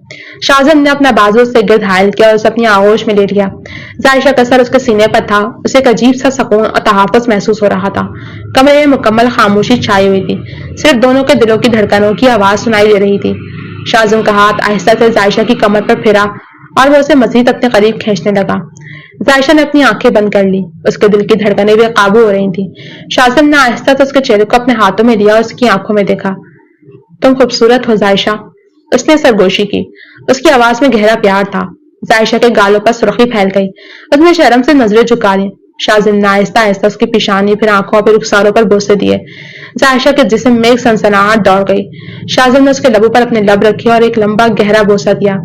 شازم نے اپنا بازو اس سے گرد حائل کیا اور اسے اپنی آغوش میں لیٹ لیا۔ عائشہ کا سر اس کے سینے پر تھا۔ اسے ایک عجیب سا سکون اور تحفظ محسوس ہو رہا تھا۔ کمرے میں مکمل خاموشی چھائی ہوئی تھی، صرف دونوں کے دلوں کی دھڑکنوں کی آواز سنائی دے رہی تھی۔ شازم کا ہاتھ آہستہ سے عائشہ کی کمر پر پھرا اور وہ اسے مزید اپنے قریب کھینچنے لگا۔ عائشہ نے اپنی آنکھیں بند کر لی، اس کے دل کی دھڑکنیں بے قابو ہو رہی تھیں۔ شازم نے آہستہ سے اس کے چہرے کو اپنے ہاتھوں میں لیا اور اس کی آنکھوں میں دیکھا۔ تم خوبصورت ہو عائشہ، اس نے سرگوشی کی۔ اس کی آواز میں گہرا پیار تھا۔ عائشہ کے گالوں پر سرخی پھیل گئی، اس نے شرم سے نظریں جھکا لی۔ شازم نے آہستہ آہستہ اس کی پیشانی، پھر آنکھوں اور پھر رخساروں پر بوسے دیے۔ عائشہ کے جسم میں ایک سنسناہٹ دوڑ گئی۔ شازم نے اس کے لبوں پر اپنے لب رکھے اور ایک لمبا گہرا بوسہ دیا۔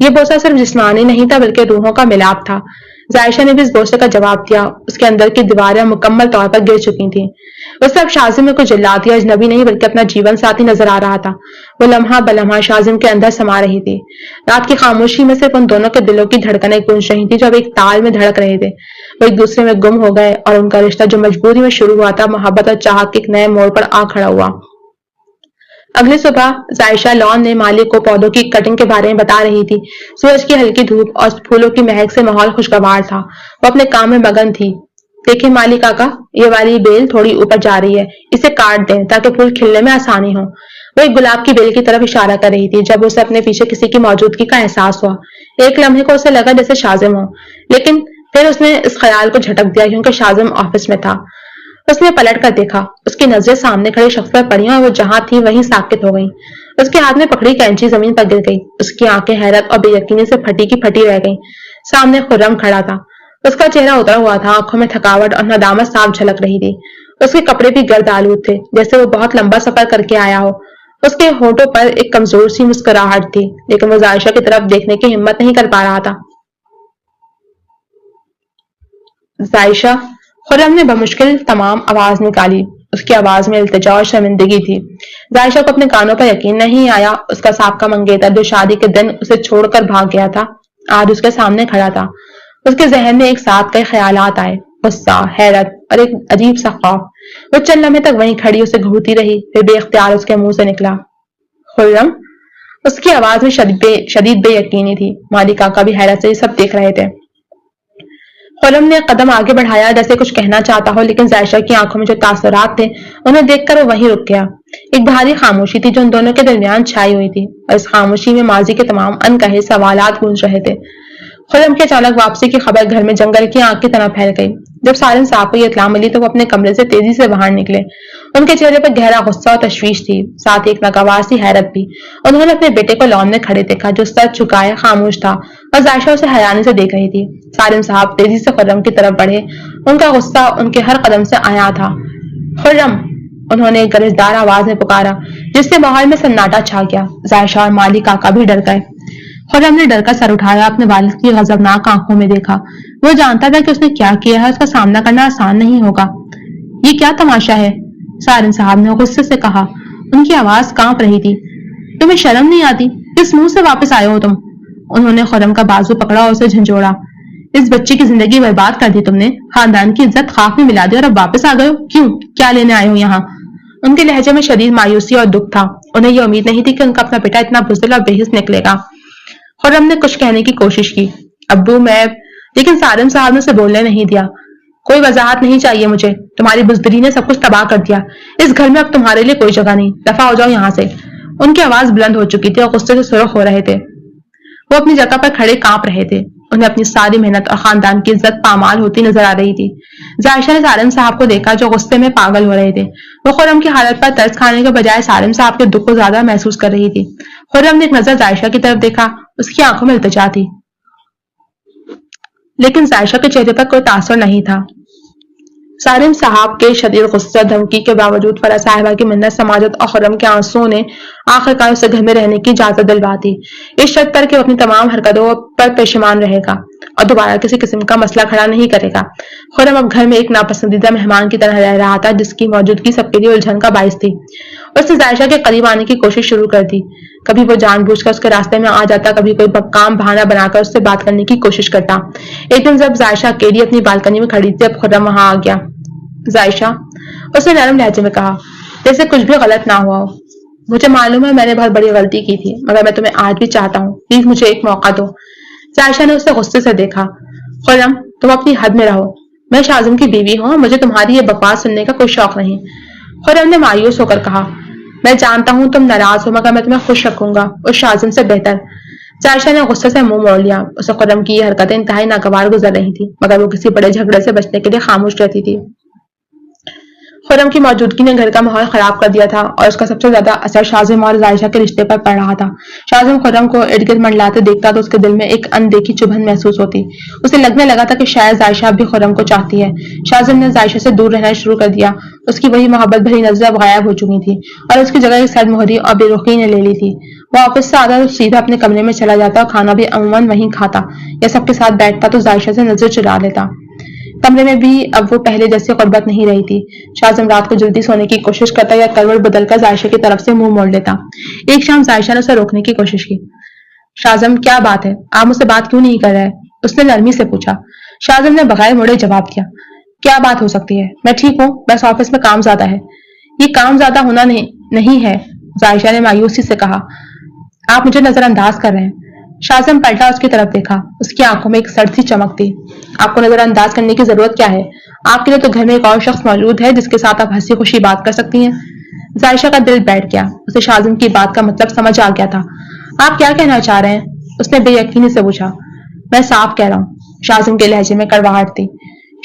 یہ بوسہ صرف جسمانی نہیں تھا بلکہ روحوں کا ملاپ تھا۔ जायशा ने भी इस भरोसे का जवाब दिया। उसके अंदर की दीवारें मुकम्मल तौर पर गिर चुकी थीं। उसे अब शाजिम में कुछ जिल्लाती अजनबी नहीं बल्कि अपना जीवन साथी नजर आ रहा था। वो लम्हा बलम्हा शाजिम के अंदर समा रही थी। रात की खामोशी में सिर्फ उन दोनों के दिलों की धड़कनें गूंज रही थी जो अब एक ताल में धड़क रहे थे। वो एक दूसरे में गुम हो गए और उनका रिश्ता जो मजबूरी में शुरू हुआ था मोहब्बत और चाह के एक नए मोड़ पर आ खड़ा हुआ। अगली सुबह जायशा लॉन ने मालिक को पौधों की कटिंग के बारे में बता रही थी। सूरज की हल्की धूप और फूलों की महक से माहौल खुशगवार था। वो अपने काम में मगन थी। देखिए मालिक काका, ये वाली बेल थोड़ी ऊपर जा रही है, इसे काट दें ताकि फूल खिलने में आसानी हो। वो एक गुलाब की बेल की तरफ इशारा कर रही थी जब उसे अपने पीछे किसी की मौजूदगी का एहसास हुआ। एक लम्हे को उसे लगा जैसे शाजिम हो, लेकिन फिर उसने इस ख्याल को झटक दिया क्योंकि शाजिम ऑफिस में था। उसने पलट कर देखा। उसकी नजरें सामने खड़े शख्स पर पड़ी और वो जहां थी वहीं साकित हो गई। उसके हाथ में पकड़ी कैंची जमीन पर गिर गई। उसकी आंखें हैरत और बेयकीनी से फटी की फटी रह गईं। सामने खुर्रम खड़ा था। उसका चेहरा उतरा हुआ था, आंखों में थकावट और नदामत साफ झलक रही थी। उसके कपड़े भी गर्द आलूद थे, जैसे वो बहुत लंबा सफर करके आया हो। उसके होठों पर एक कमजोर सी मुस्कुराहट थी, लेकिन वो जायशा की तरफ देखने की हिम्मत नहीं कर पा रहा था। जायशा, खुर्रम ने बमुश्किल तमाम आवाज निकाली। उसकी आवाज में इल्तिजा और शर्मिंदगी थी। जायशा को अपने कानों पर यकीन नहीं आया। उसका साबका मंगेतर जो शादी के दिन उसे छोड़कर भाग गया था, आज उसके सामने खड़ा था। उसके जहन में एक साथ कई ख्यालात आए, गुस्सा, हैरत और एक अजीब सा खौफ। वो चंद लम्हे तक वहीं खड़ी उसे घूरती रही, फिर बेख्तियार उसके मुंह से निकला, खुर्रम। उसकी आवाज में शदीद बेयकीनी थी। मालिक काका भी हैरत से ये सब देख रहे थे। खुर्रम ने कदम आगे बढ़ाया जैसे कुछ कहना चाहता हो, लेकिन जायशा की आंखों में जो तासुरात थे उन्हें देखकर वो वहीं रुक गया। एक भारी खामोशी थी जो उन दोनों के दरमियान छाई हुई थी और इस खामोशी में माजी के तमाम अनकहे सवालात गूंज रहे थे। खुर्रम की अचानक वापसी की खबर घर में जंगल की आग की तरह फैल गई। जब सारिन साहब को यह इत्तला मिली तो वो अपने कमरे से तेजी से बाहर निकले। उनके चेहरे पर गहरा गुस्सा और तशवीश थी, साथ ही एक नागवार सी हैरत भी। उन्होंने अपने बेटे को लॉन में खड़े देखा जो सर झुकाए खामोश था और जायशा उसे हैरानी से देख रही थी। सारिन साहब तेजी से खुर्रम की तरफ बढ़े। उनका गुस्सा उनके हर कदम से आया था। खुर्रम, उन्होंने एक गरजदार आवाज में पुकारा, जिससे माहौल में सन्नाटा छा गया। जायशा और मालिक काका भी डर गए। खुर्रम ने डर कर सर उठाया, अपने वालिद की गजबनाक आंखों में देखा। वो जानता था कि उसने क्या किया है, उसका सामना करना आसान नहीं होगा। ये क्या तमाशा है? सारिन साहब ने गुस्से से कहा। उनकी आवाज कांप रही थी। तुम्हें शर्म नहीं आती? किस मुंह से वापस आए हो तुम? उन्होंने खुर्रम का बाजू पकड़ा और उसे झंझोड़ा। इस बच्चे की जिंदगी बर्बाद कर दी तुमने, खानदान की इज्जत खाक में मिला दी और अब वापस आ गए हो? क्यों? क्या लेने आए हो यहाँ? उनके लहजे में शदीद मायूसी और दुख था। उन्हें यह उम्मीद नहीं थी कि उनका अपना बेटा इतना बुज़दिल और बेहिस निकलेगा। खुर्रम ने कुछ कहने की कोशिश की, अब्बू मैं, लेकिन सारिन साहब ने उसे बोलने नहीं दिया। कोई वजाहत नहीं चाहिए मुझे, तुम्हारी बुज़दिली ने सब कुछ तबाह कर दिया। इस घर में अब तुम्हारे लिए कोई जगह नहीं, दफा हो जाओ यहाँ से। उनकी आवाज बुलंद हो चुकी थी और गुस्से से सुर्ख हो रहे थे। वो अपनी जगह पर खड़े कांप रहे थे। उन्हें अपनी सारी मेहनत और खानदान की इज्जत पामाल होती नजर आ रही थी। जायशा ने सारिन साहब को देखा जो गुस्से में पागल हो रहे थे। वो खुर्रम की हालत पर तरस खाने के बजाय सारिन साहब के दुख को ज्यादा महसूस कर रही थी। खुर्रम ने एक नजर जायशा की तरफ देखा। उसकी आंखों में इल्तिजा थी, लेकिन जायशा के चेहरे पर कोई तासुर नहीं था। सारिन साहब के शदीद गुस्सा धमकी के बावजूद फरा साहिबा की मिन्नत समाजत और खुर्रम के आंसुओं ने आखिरकार उसे घर में रहने की इजाजत दिलवा दी, इस शर्त पर कि वो अपनी तमाम हरकतों पर पेशेमान रहेगा और दोबारा किसी किस्म का मसला खड़ा नहीं करेगा। खुर्रम अब घर में एक नापसंदीदा मेहमान की तरह रह रहा था, जिसकी मौजूदगी सबके लिए उलझन का बाइस थी। उसने जायशा के करीब आने की कोशिश शुरू कर दी। कभी वो जानबूझकर उसके रास्ते में आ जाता, कभी कोई काम बहाना बनाकर उससे बात करने की कोशिश करता। एक दिन जब जायशा अकेली अपनी बालकनी में खड़ी थी, अब खुर्रम वहां आ गया। जायशा, उसने नरम लहजे में कहा, जैसे कुछ भी गलत ना हुआ हो। मुझे मालूम है मैंने बहुत बड़ी गलती की थी, मगर मैं तुम्हें आज भी चाहता हूँ, प्लीज मुझे एक मौका दो। जायशा ने उसे गुस्से से देखा। खुर्रम, तुम अपनी हद में रहो। मैं शाजिम की बीवी हूँ, मुझे तुम्हारी ये बकवास सुनने का कोई शौक नहीं। खुर्रम ने मायूस होकर कहा, मैं जानता हूँ तुम नाराज हो, मगर मैं तुम्हें खुश रखूंगा, उस शाजिम से बेहतर। जायशा ने गुस्से से मुंह मोड़ लिया। उसे खुर्रम की ये हरकतें इंतहाई नागवार गुजर रही थी, मगर वो किसी बड़े झगड़े से बचने के लिए खामोश रहती थी। खुर्रम की मौजूदगी ने घर का माहौल खराब कर दिया था और उसका सबसे ज्यादा असर शाजिम और जायशा के रिश्ते पर पड़ रहा था। शाजिम खुर्रम को इर्द गिर्द मंडलाते देखता तो उसके दिल में एक अनदेखी चुभन महसूस होती। उसे लगने लगा था कि शायद जायशा भी खुर्रम को चाहती है। शाजिम ने जायशा से दूर रहना शुरू कर दिया। उसकी वही मोहब्बत भरी नजरें अब गायब हो चुकी थी और उसकी जगह एक सरमोहरी और बेरुखी ने ले ली थी। وہ آفس سے آتا تو سیدھا اپنے کمرے میں چلا جاتا اور کھانا بھی عموماً وہیں کھاتا یا سب کے ساتھ بیٹھتا تو عائشہ سے نظر چرا لیتا۔ کمرے میں بھی اب وہ پہلے جیسی قربت نہیں رہی تھی۔ شاذم رات کو جلدی سونے کی کوشش کرتا یا کروٹ بدل کر عائشہ کی طرف سے منہ موڑ لیتا۔ ایک شام عائشہ نے اسے روکنے کی کوشش کی۔ شاذم کیا بات ہے؟ آپ مجھ سے بات کیوں نہیں کر رہے؟ اس نے نرمی سے پوچھا۔ شاذم نے بغیر موڑے جواب دیا، کیا بات ہو سکتی ہے؟ میں ٹھیک ہوں، بس آفس میں کام زیادہ ہے۔ یہ کام زیادہ ہونا نہیں ہے، عائشہ نے مایوسی سے کہا۔ آپ مجھے نظر انداز کر رہے ہیں۔ شاذم پلٹا، اس کی طرف دیکھا۔ اس کی آنکھوں میں ایک سرد سی چمک تھی۔ آپ کو نظر انداز کرنے کی ضرورت کیا ہے؟ آپ کے لیے تو گھر میں ایک اور شخص موجود ہے جس کے ساتھ آپ ہنسی خوشی بات کر سکتی ہیں۔ عائشہ کا دل بیٹھ گیا۔ اسے شاذم کی بات کا مطلب سمجھ آ گیا تھا۔ آپ کیا کہنا چاہ رہے ہیں؟ اس نے بے یقینی سے پوچھا۔ میں صاف کہہ رہا ہوں، شاذم کے لہجے میں کڑواہٹ تھی۔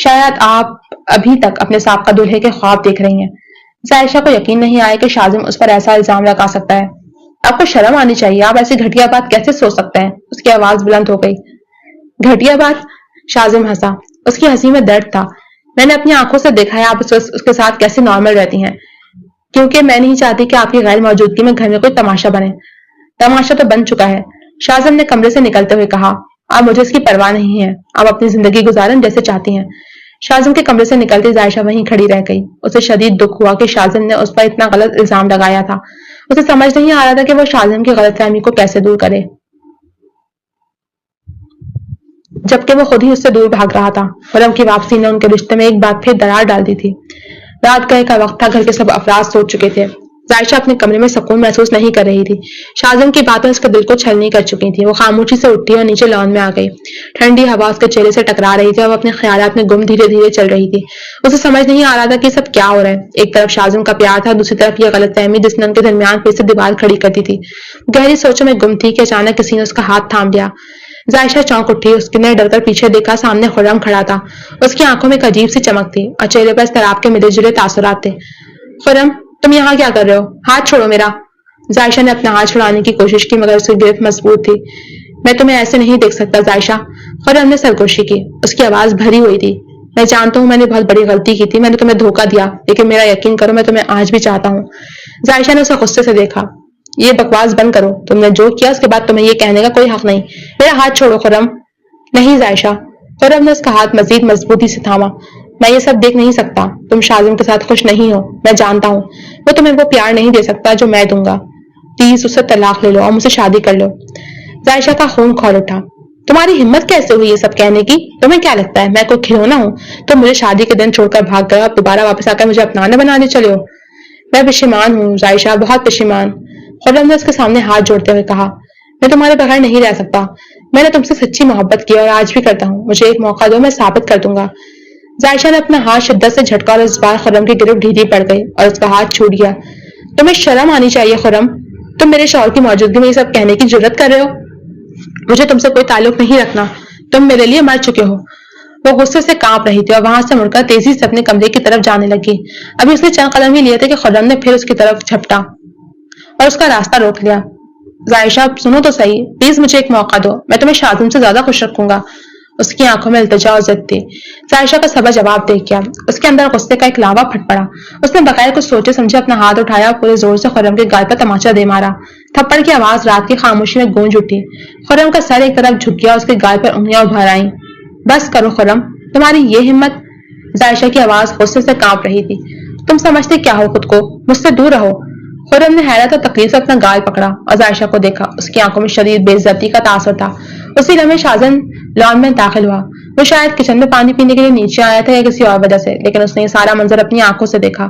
شاید آپ ابھی تک اپنے سابقہ دولہے کے خواب دیکھ رہی ہیں۔ عائشہ کو یقین نہیں آیا کہ شاذم اس پر ایسا الزام لگا سکتا ہے۔ آپ کو شرم آنی چاہیے، آپ ایسی گھٹیا بات کیسے سوچ سکتے ہیں؟ اس کی آواز بلند ہو گئی۔ گھٹیا بات؟ شاذم ہنسا۔ اس کی ہنسی میں درد تھا۔ میں نے اپنی آنکھوں سے دیکھا ہے آپ اس کے ساتھ کیسے نارمل رہتی ہیں، کیونکہ میں نہیں چاہتی کہ آپ کی غیر موجودگی میں گھر میں کوئی تماشا بنے۔ تماشا تو بن چکا ہے، شاذم نے کمرے سے نکلتے ہوئے کہا۔ اب مجھے اس کی پرواہ نہیں ہے، آپ اپنی زندگی گزاریں جیسے چاہتی ہیں۔ شاذم کے کمرے سے نکلتی عائشہ وہیں کھڑی رہ گئی۔ اسے شدید دکھ ہوا کہ شاذم نے اس پر اتنا غلط الزام لگایا تھا۔ اسے سمجھ نہیں آ رہا تھا کہ وہ شاذم کی غلط فہمی کو کیسے دور کرے، جبکہ وہ خود ہی اس سے دور بھاگ رہا تھا۔ خرم کی واپسی نے ان کے رشتے میں ایک بار پھر درار ڈال دی تھی۔ رات گئے کا وقت تھا، گھر کے سب افراد سو چکے تھے۔ عائشہ اپنے کمرے میں سکون محسوس نہیں کر رہی تھی۔ شاذم کی باتیں اس کے دل کو چھلنی کر چکی تھی۔ وہ خاموشی سے اٹھی اور نیچے لان میں آ گئی۔ ٹھنڈی ہوا اس کے چہرے سے ٹکرا رہی تھی اور وہ اپنے خیالات میں گم دھیرے دھیرے چل رہی تھی۔ اسے سمجھ نہیں آ رہا تھا کہ سب کیا ہو رہا ہے۔ ایک طرف شاذم کا پیار تھا، دوسری طرف یہ غلط فہمی جس نے ان کے درمیان پھر سے دیوار کھڑی کر دی تھی۔ گہری سوچوں میں گم تھی کہ اچانک کسی نے اس کا ہاتھ تھام لیا۔ عائشہ چونک اٹھی، اس نے ڈر کر پیچھے دیکھا، سامنے خرم کھڑا تھا۔ اس کی آنکھوں میں ایک عجیب سی چمک تھی اور چہرے پر اضطراب کے ملے جلے تاثرات تھے۔ خرم، تم یہاں کیا کر رہے ہو؟ ہاتھ چھوڑو میرا۔ عائشہ نے اپنا ہاتھ چھڑانے کی کوشش کی مگر اس کی گرفت مضبوط تھی۔ میں تمہیں ایسے نہیں دیکھ سکتا عائشہ۔ خرم نے سرگوشی کی۔ اس کی آواز بھری ہوئی تھی۔ میں جانتا ہوں میں نے بہت بڑی غلطی کی تھی، میں نے تمہیں دھوکہ دیا، لیکن میرا یقین کرو میں تمہیں آج بھی چاہتا ہوں۔ عائشہ نے اسے غصے سے دیکھا۔ یہ بکواس بند کرو، تم نے جو کیا اس کے بعد تمہیں یہ کہنے کا کوئی حق نہیں۔ میرا ہاتھ چھوڑو خرم۔ نہیں عائشہ۔ خرم نے اس کا ہاتھ مزید مضبوطی سے تھاما۔ میں یہ سب دیکھ نہیں سکتا، تم شاذم کے ساتھ خوش نہیں ہو، میں جانتا ہوں۔ وہ تمہیں وہ پیار نہیں دے سکتا جو میں دوں گا۔ پلیز اس سے طلاق لے لو اور مجھ سے شادی کر لو۔ عائشہ کا خون کھول اٹھا۔ تمہاری ہمت کیسے ہوئی یہ سب کہنے کی؟ تمہیں کیا لگتا ہے میں کوئی کھلونا ہوں؟ تم مجھے شادی کے دن چھوڑ کر بھاگ گئے اور دوبارہ واپس آ کر مجھے اپنانے بنانے چلے ہو۔ میں پشیمان ہوں عائشہ، بہت پشیمان۔ خرم نے اس کے سامنے ہاتھ جوڑتے ہوئے کہا۔ میں تمہارے بغیر نہیں رہ سکتا۔ میں نے تم سے سچی محبت کی اور آج بھی کرتا ہوں۔ مجھے ایک موقع دو، میں ثابت کر دوں گا۔ عائشہ نے اپنا ہاتھ شدت سے جھٹکا اور اس بار خرم کی گرفت ڈھیلی پڑ گئی اور اس کا ہاتھ چھوٹ گیا۔ تمہیں شرم آنی چاہیے خرم، تم میرے شوہر کی موجودگی میں یہ سب کہنے کی جرت کر رہے ہو۔ مجھے تم سے کوئی تعلق نہیں رکھنا، تم میرے لیے مر چکے ہو۔ وہ غصے سے کانپ رہی تھی اور وہاں سے مڑ کر تیزی سے اپنے کمرے کی طرف جانے لگی۔ ابھی اس نے چند قدم ہی لیے تھے کہ خرم نے پھر اس کی طرف جھپٹا اور اس کا راستہ روک لیا۔ عائشہ سنو تو صحیح، پلیز مجھے ایک موقع دو، میں تمہیں شاذم سے زیادہ خوش رکھوں گا۔ اس کی آنکھوں میں التجا اور ضد تھی۔ عائشہ کا صبر جواب دے گیا۔ اس کے اندر غصے کا ایک لاوا پھٹ پڑا۔ اس نے بغیر کچھ سوچے سمجھے اپنا ہاتھ اٹھایا اور پورے زور سے خرم کے گال پر تماچا دے مارا۔ تھپڑ کی آواز رات کی خاموشی میں گونج اٹھی۔ خرم کا سر ایک طرف جھک گیا، اس کے گال پر انگلیاں ابھر آئیں۔ بس کرو خرم، تمہاری یہ ہمت؟ عائشہ کی آواز غصے سے کانپ رہی تھی۔ تم سمجھتے کیا ہو خود کو؟ مجھ سے دور رہو۔ خرم نے حیرت اور تکلیف سے اپنا گال پکڑا اور عائشہ کو دیکھا۔ اس کی آنکھوں میں شدید بے عزتی کا تاثر تھا۔ اسی لمحے شاذم لان میں داخل ہوا۔ وہ شاید کچن میں پانی پینے کے لیے نیچے آیا تھا یا کسی اور وجہ سے، لیکن اس نے یہ سارا منظر اپنی آنکھوں سے دیکھا۔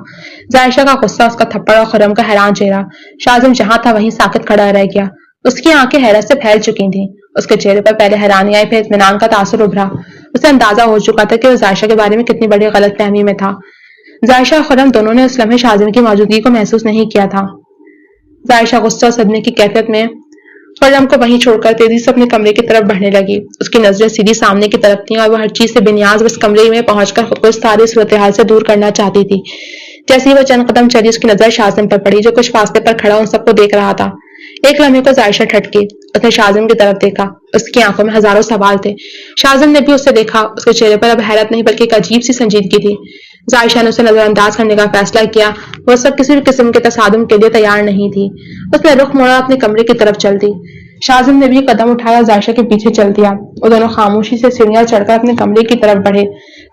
عائشہ کا غصہ، اس کا تھپڑ اور خرم کا حیران چہرہ۔ شاذم جہاں تھا وہیں ساکت کھڑا رہ گیا۔ اس کی آنکھیں حیرت سے پھیل چکی تھیں۔ اس کے چہرے پر پہلے حیرانی آئی، پھر اطمینان کا تاثر ابھرا۔ اسے اندازہ ہو چکا تھا کہ وہ عائشہ کے بارے میں کتنی بڑی غلط فہمی میں تھا۔ عائشہ اور خرم دونوں نے اس لمحے شاذم کی موجودگی کو محسوس نہیں کیا تھا۔ عائشہ غصہ اور صدمے کی کیفیت میں خرم کو وہیں چھوڑ کر تیزی سے اپنے کمرے کی طرف بڑھنے لگی۔ اس کی نظریں سیدھی سامنے کی طرف تھیں اور وہ ہر چیز سے بے نیاز بس کمرے میں پہنچ کر خود کو اس ساری صورتحال سے دور کرنا چاہتی تھی۔ جیسے ہی وہ چند قدم چلی، اس کی نظر شاذم پر پڑی جو کچھ فاصلے پر کھڑا ان سب کو دیکھ رہا تھا۔ एक लम्हे को जायशा ठटकी। उसने शाज़िम की तरफ देखा। उसकी आंखों में हजारों सवाल थे। शाज़िम ने भी उसे देखा। उसके चेहरे पर अब हैरत नहीं बल्कि एक अजीब सी संजीदगी थी। जायशा ने उसे नजरअंदाज करने का फैसला किया। वो सब किसी भी किस्म के तसादुम के लिए तैयार नहीं थी। उसने रुख मोड़ा, अपने कमरे की तरफ चल दी। शाज़िम ने भी कदम उठाया, जायशा के पीछे चल दिया। वो दोनों खामोशी से सीढ़ियां चढ़कर अपने कमरे की तरफ बढ़े।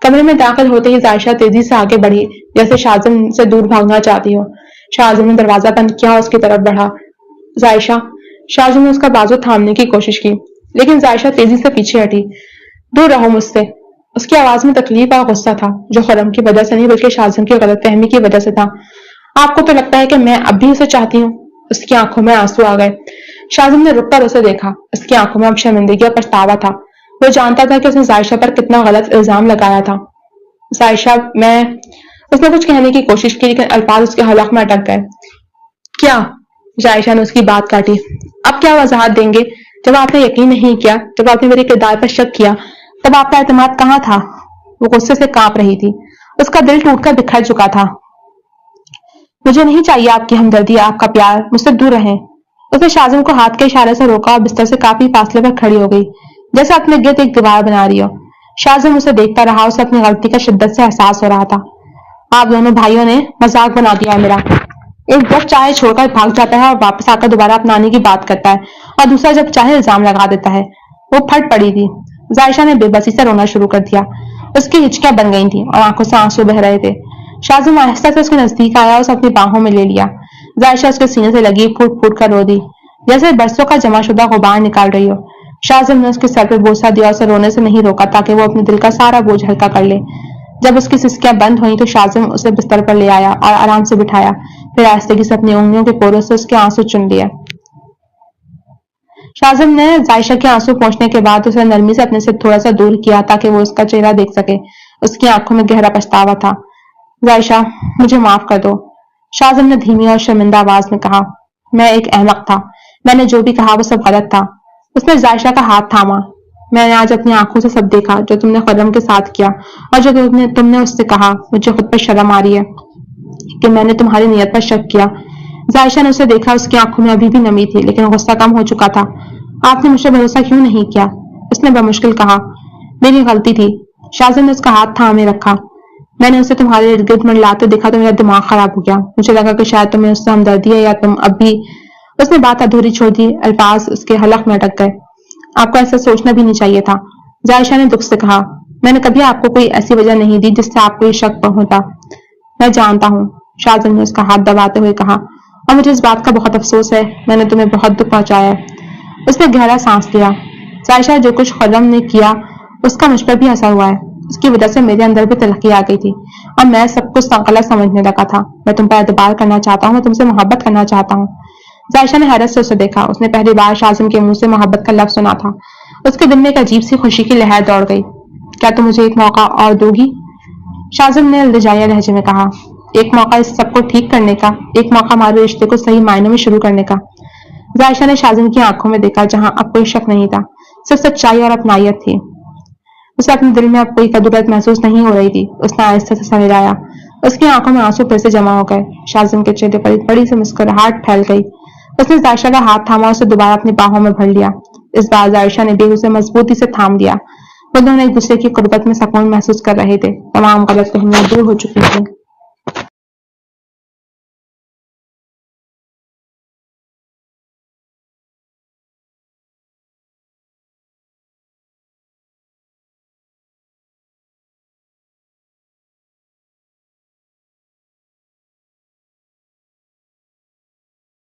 कमरे में दाखिल होते ही जायशा तेजी से आगे बढ़ी, जैसे शाज़िम से दूर भागना चाहती हो। शाज़िम ने दरवाजा बंद किया और उसकी तरफ बढ़ा। जायशा, शाज़िम ने उसका बाजू थामने की कोशिश की, लेकिन जायशा तेजी से पीछे हटी। दूर रहो मुझसे। उसकी आवाज में तकलीफ और गुस्सा था, जो खुरम की वजह से नहीं बल्कि शाज़िम की गलतफहमी की वजह से था। आपको तो लगता है कि मैं अब भी उसे चाहती हूँ? उसकी आंखों में आंसू आ गए। शाज़िम ने रुककर उसे देखा। उसकी आंखों में अब शर्मिंदगी और पछतावा था। वो जानता था कि उसने जायशा पर कितना गलत इल्जाम लगाया था। जायशा, मैं... उसने कुछ कहने की कोशिश की, लेकिन अल्फाज उसके हलक में अटक गए। क्या? जायशा ने उसकी बात काटी। अब क्या वजाहत देंगे? जब आपने यकीन नहीं किया, जब आपने मेरे किरदार पर शक किया, तब आपका एतमाद कहाँ था? वो गुस्से से कांप रही थी। उसका दिल टूटकर बिखर चुका था। मुझे नहीं चाहिए आपकी हमदर्दी, आपका प्यार। मुझसे दूर रहें। उसने शाज़िम को हाथ के इशारे से रोका और बिस्तर से काफी फासले पर खड़ी हो गई, जैसे अपने गिर्द एक दीवार बना रही हो। शाज़िम उसे देखता रहा। उसे अपनी गलती का शिद्दत से एहसास हो रहा था। आप दोनों भाइयों ने मजाक बना दिया है मेरा। एक जब चाहे छोड़कर भाग जाता है और वापस आकर दोबारा अपनाने की बात करता है, और दूसरा जब चाहे इल्जाम लगा देता है। वो फट पड़ी थी। जायशा ने बेबसी से रोना शुरू कर दिया। उसकी हिचकियां बन गई थी और आंखों से आंसू बह रहे थे। शाज़िम आहिस्ता से उसके नजदीक आया और उसे अपनी बाहों में ले लिया। जायशा उसके सीने से लगी फूट फूट कर रो दी, जैसे बरसों का जमाशुदा गुबार निकाल रही हो। शाज़िम ने उसके सर पर बोसा दिया और उसे रोने से नहीं रोका, ताकि वो अपने दिल का सारा बोझ हल्का कर ले। जब उसकी सिसकियां बंद हुई तो शाज़िम उसे बिस्तर पर ले आया और आराम से बिठाया। फिर आहिस्तेगी से अपनी उंगलियों के पोरों से उसके आंसू चुन लिए। शाज़िम ने जायशा के आंसू पोंछने के बाद उसे नरमी से अपने से थोड़ा सा दूर किया, ताकि वो उसका चेहरा देख सके। उसकी आंखों में गहरा पछतावा था। जायशा, मुझे माफ कर दो। शाज़िम ने धीमी और शर्मिंदा आवाज में कहा। मैं एक अहमक था। मैंने जो भी कहा वो सब गलत था। उसने जायशा का हाथ थामा। मैंने आज अपनी आंखों से सब देखा, जो तुमने खुर्रम के साथ किया और जो तुमने उससे कहा। मुझे खुद पर शर्म आ रही है कि मैंने तुम्हारी नीयत पर शक किया। जायशा ने उसे देखा। उसकी आंखों में अभी भी नमी थी, लेकिन गुस्सा कम हो चुका था। आपने मुझे भरोसा क्यों नहीं किया? उसने बमुश्किल कहा। मेरी गलती थी। शाज़िम ने उसका हाथ थामे रखा। मैंने उसे तुम्हारे इर्द गिर्द मंडलाते देखा तो मेरा दिमाग खराब हो गया। मुझे लगा कि शायद तुम्हें उससे हमदर्दी है, या तुम अब भी... उसने बात अधूरी छोड़ दी। अल्फाज उसके हलक में अटक गए। आपको ऐसा सोचना भी नहीं चाहिए था। जायशा ने दुख से कहा। मैंने कभी आपको कोई ऐसी वजह नहीं दी जिससे आपको ये शक होता। मैं जानता हूँ, शाज़िम ने उसका हाथ दबाते हुए कहा, और मुझे इस बात का बहुत अफसोस है। मैंने तुम्हें बहुत दुख पहुंचाया है। उसने गहरा सांस लिया। जायशा, जो कुछ खुर्रम ने किया उसका मुझ पर भी असर हुआ है। उसकी वजह से मेरे अंदर भी तलखी आ गई थी और मैं सब कुछ गलत समझने लगा था। मैं तुम पर एतबार करना चाहता हूँ। मैं तुमसे मोहब्बत करना चाहता हूँ। जायशा ने हैरत से उसे देखा। उसने पहली बार शाज़िम के मुंह से मोहब्बत का लफ्ज सुना था। उसके दिल में एक अजीब सी खुशी की लहर दौड़ गई। क्या तुम मुझे एक मौका और दोगी? शाज़िम ने इल्तिजाया लहजे में कहा। एक मौका इस सबको ठीक करने का, एक मौका हमारे रिश्ते को सही मायनों में शुरू करने का। जायशा ने शाज़िम की आंखों में देखा, जहां अब कोई शक नहीं था, सिर्फ सच्चाई और अपनायत थी। उसे अपने दिल में अब कोई कदुरत महसूस नहीं हो रही थी। उसने आहिस्ते से समेटाया। उसकी आंखों में आंसू फिर से जमा हो गए। शाज़िम के चेहरे पर एक बड़ी सी मुस्कुराहट फैल गई। उसने जायशा का हाथ थामा और उसे दोबारा अपनी बाहों में भर लिया। इस बार जायशा ने भी उसे मजबूती से थाम लिया। वो दोनों एक दूसरे की कुर्बत में सुकून महसूस कर रहे थे। तमाम गलतफहमियां दूर हो चुकी थी।